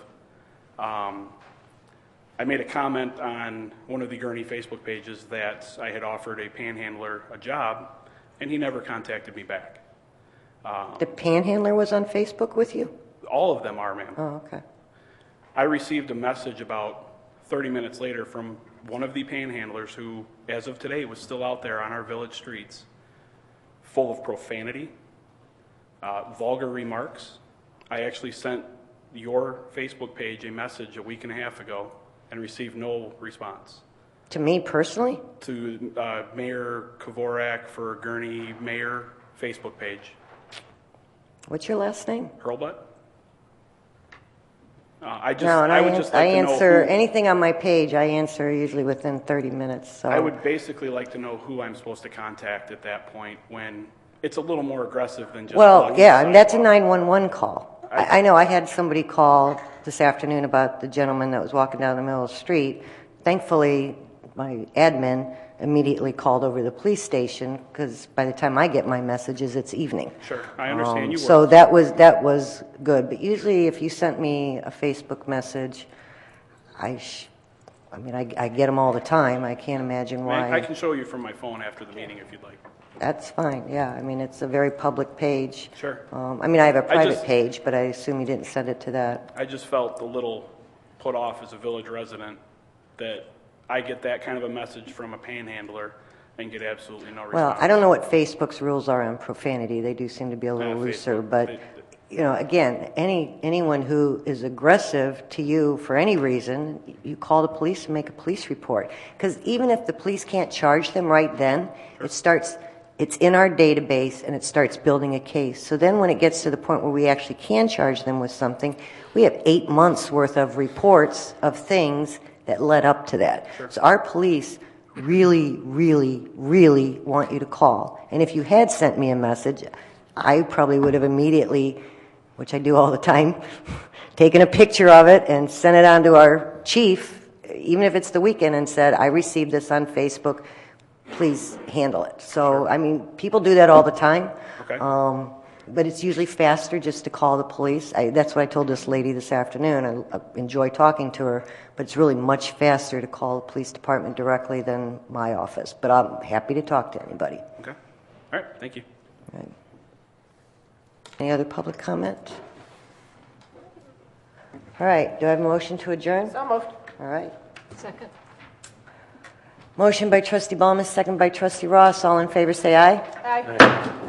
I made a comment on one of the Gurnee Facebook pages that I had offered a panhandler a job, and he never contacted me back. The panhandler was on Facebook with you? All of them are, ma'am. Oh, okay. I received a message about 30 minutes later from one of the panhandlers who, as of today, was still out there on our village streets, full of profanity, vulgar remarks. I actually sent your Facebook page a message a week and a half ago and received no response. To me personally? To Mayor Kvorak for Gurnee Mayor Facebook page. What's your last name? Hurlbutt. I answer anything on my page. I answer usually within 30 minutes. So I would basically like to know who I'm supposed to contact at that point when it's a little more aggressive than just. Well, yeah, and that's a 911 call. I know I had somebody call this afternoon about the gentleman that was walking down the middle of the street. Thankfully, my admin immediately called over to the police station because by the time I get my messages, it's evening. Sure, I understand you. So that was good. But usually, if you sent me a Facebook message, I mean, I get them all the time. I can't imagine why. I can show you from my phone after the meeting if you'd like. That's fine, yeah. I mean, it's a very public page. Sure. I mean, I have a private page, but I assume you didn't send it to that. I just felt a little put off as a village resident that I get that kind of a message from a panhandler and get absolutely no response. Well, I don't know what Facebook's rules are on profanity. They do seem to be a little looser, but, you know, again, anyone who is aggressive to you for any reason, you call the police and make a police report. Because even if the police can't charge them right then, it's in our database and it starts building a case. So then when it gets to the point where we actually can charge them with something, we have 8 months worth of reports of things that led up to that. Sure. So our police really, really, really want you to call. And if you had sent me a message, I probably would have immediately, which I do all the time, taken a picture of it and sent it on to our chief, even if it's the weekend, and said, I received this on Facebook, please handle it. So, I mean, people do that all the time. Okay. But it's usually faster just to call the police. That's what I told this lady this afternoon. I enjoy talking to her, but it's really much faster to call the police department directly than my office. But I'm happy to talk to anybody. Okay. All right. Thank you. All right. Any other public comment? All right. Do I have a motion to adjourn? So moved. All right. Second. Motion by Trustee Ballmer, second by Trustee Ross. All in favor say aye. Aye.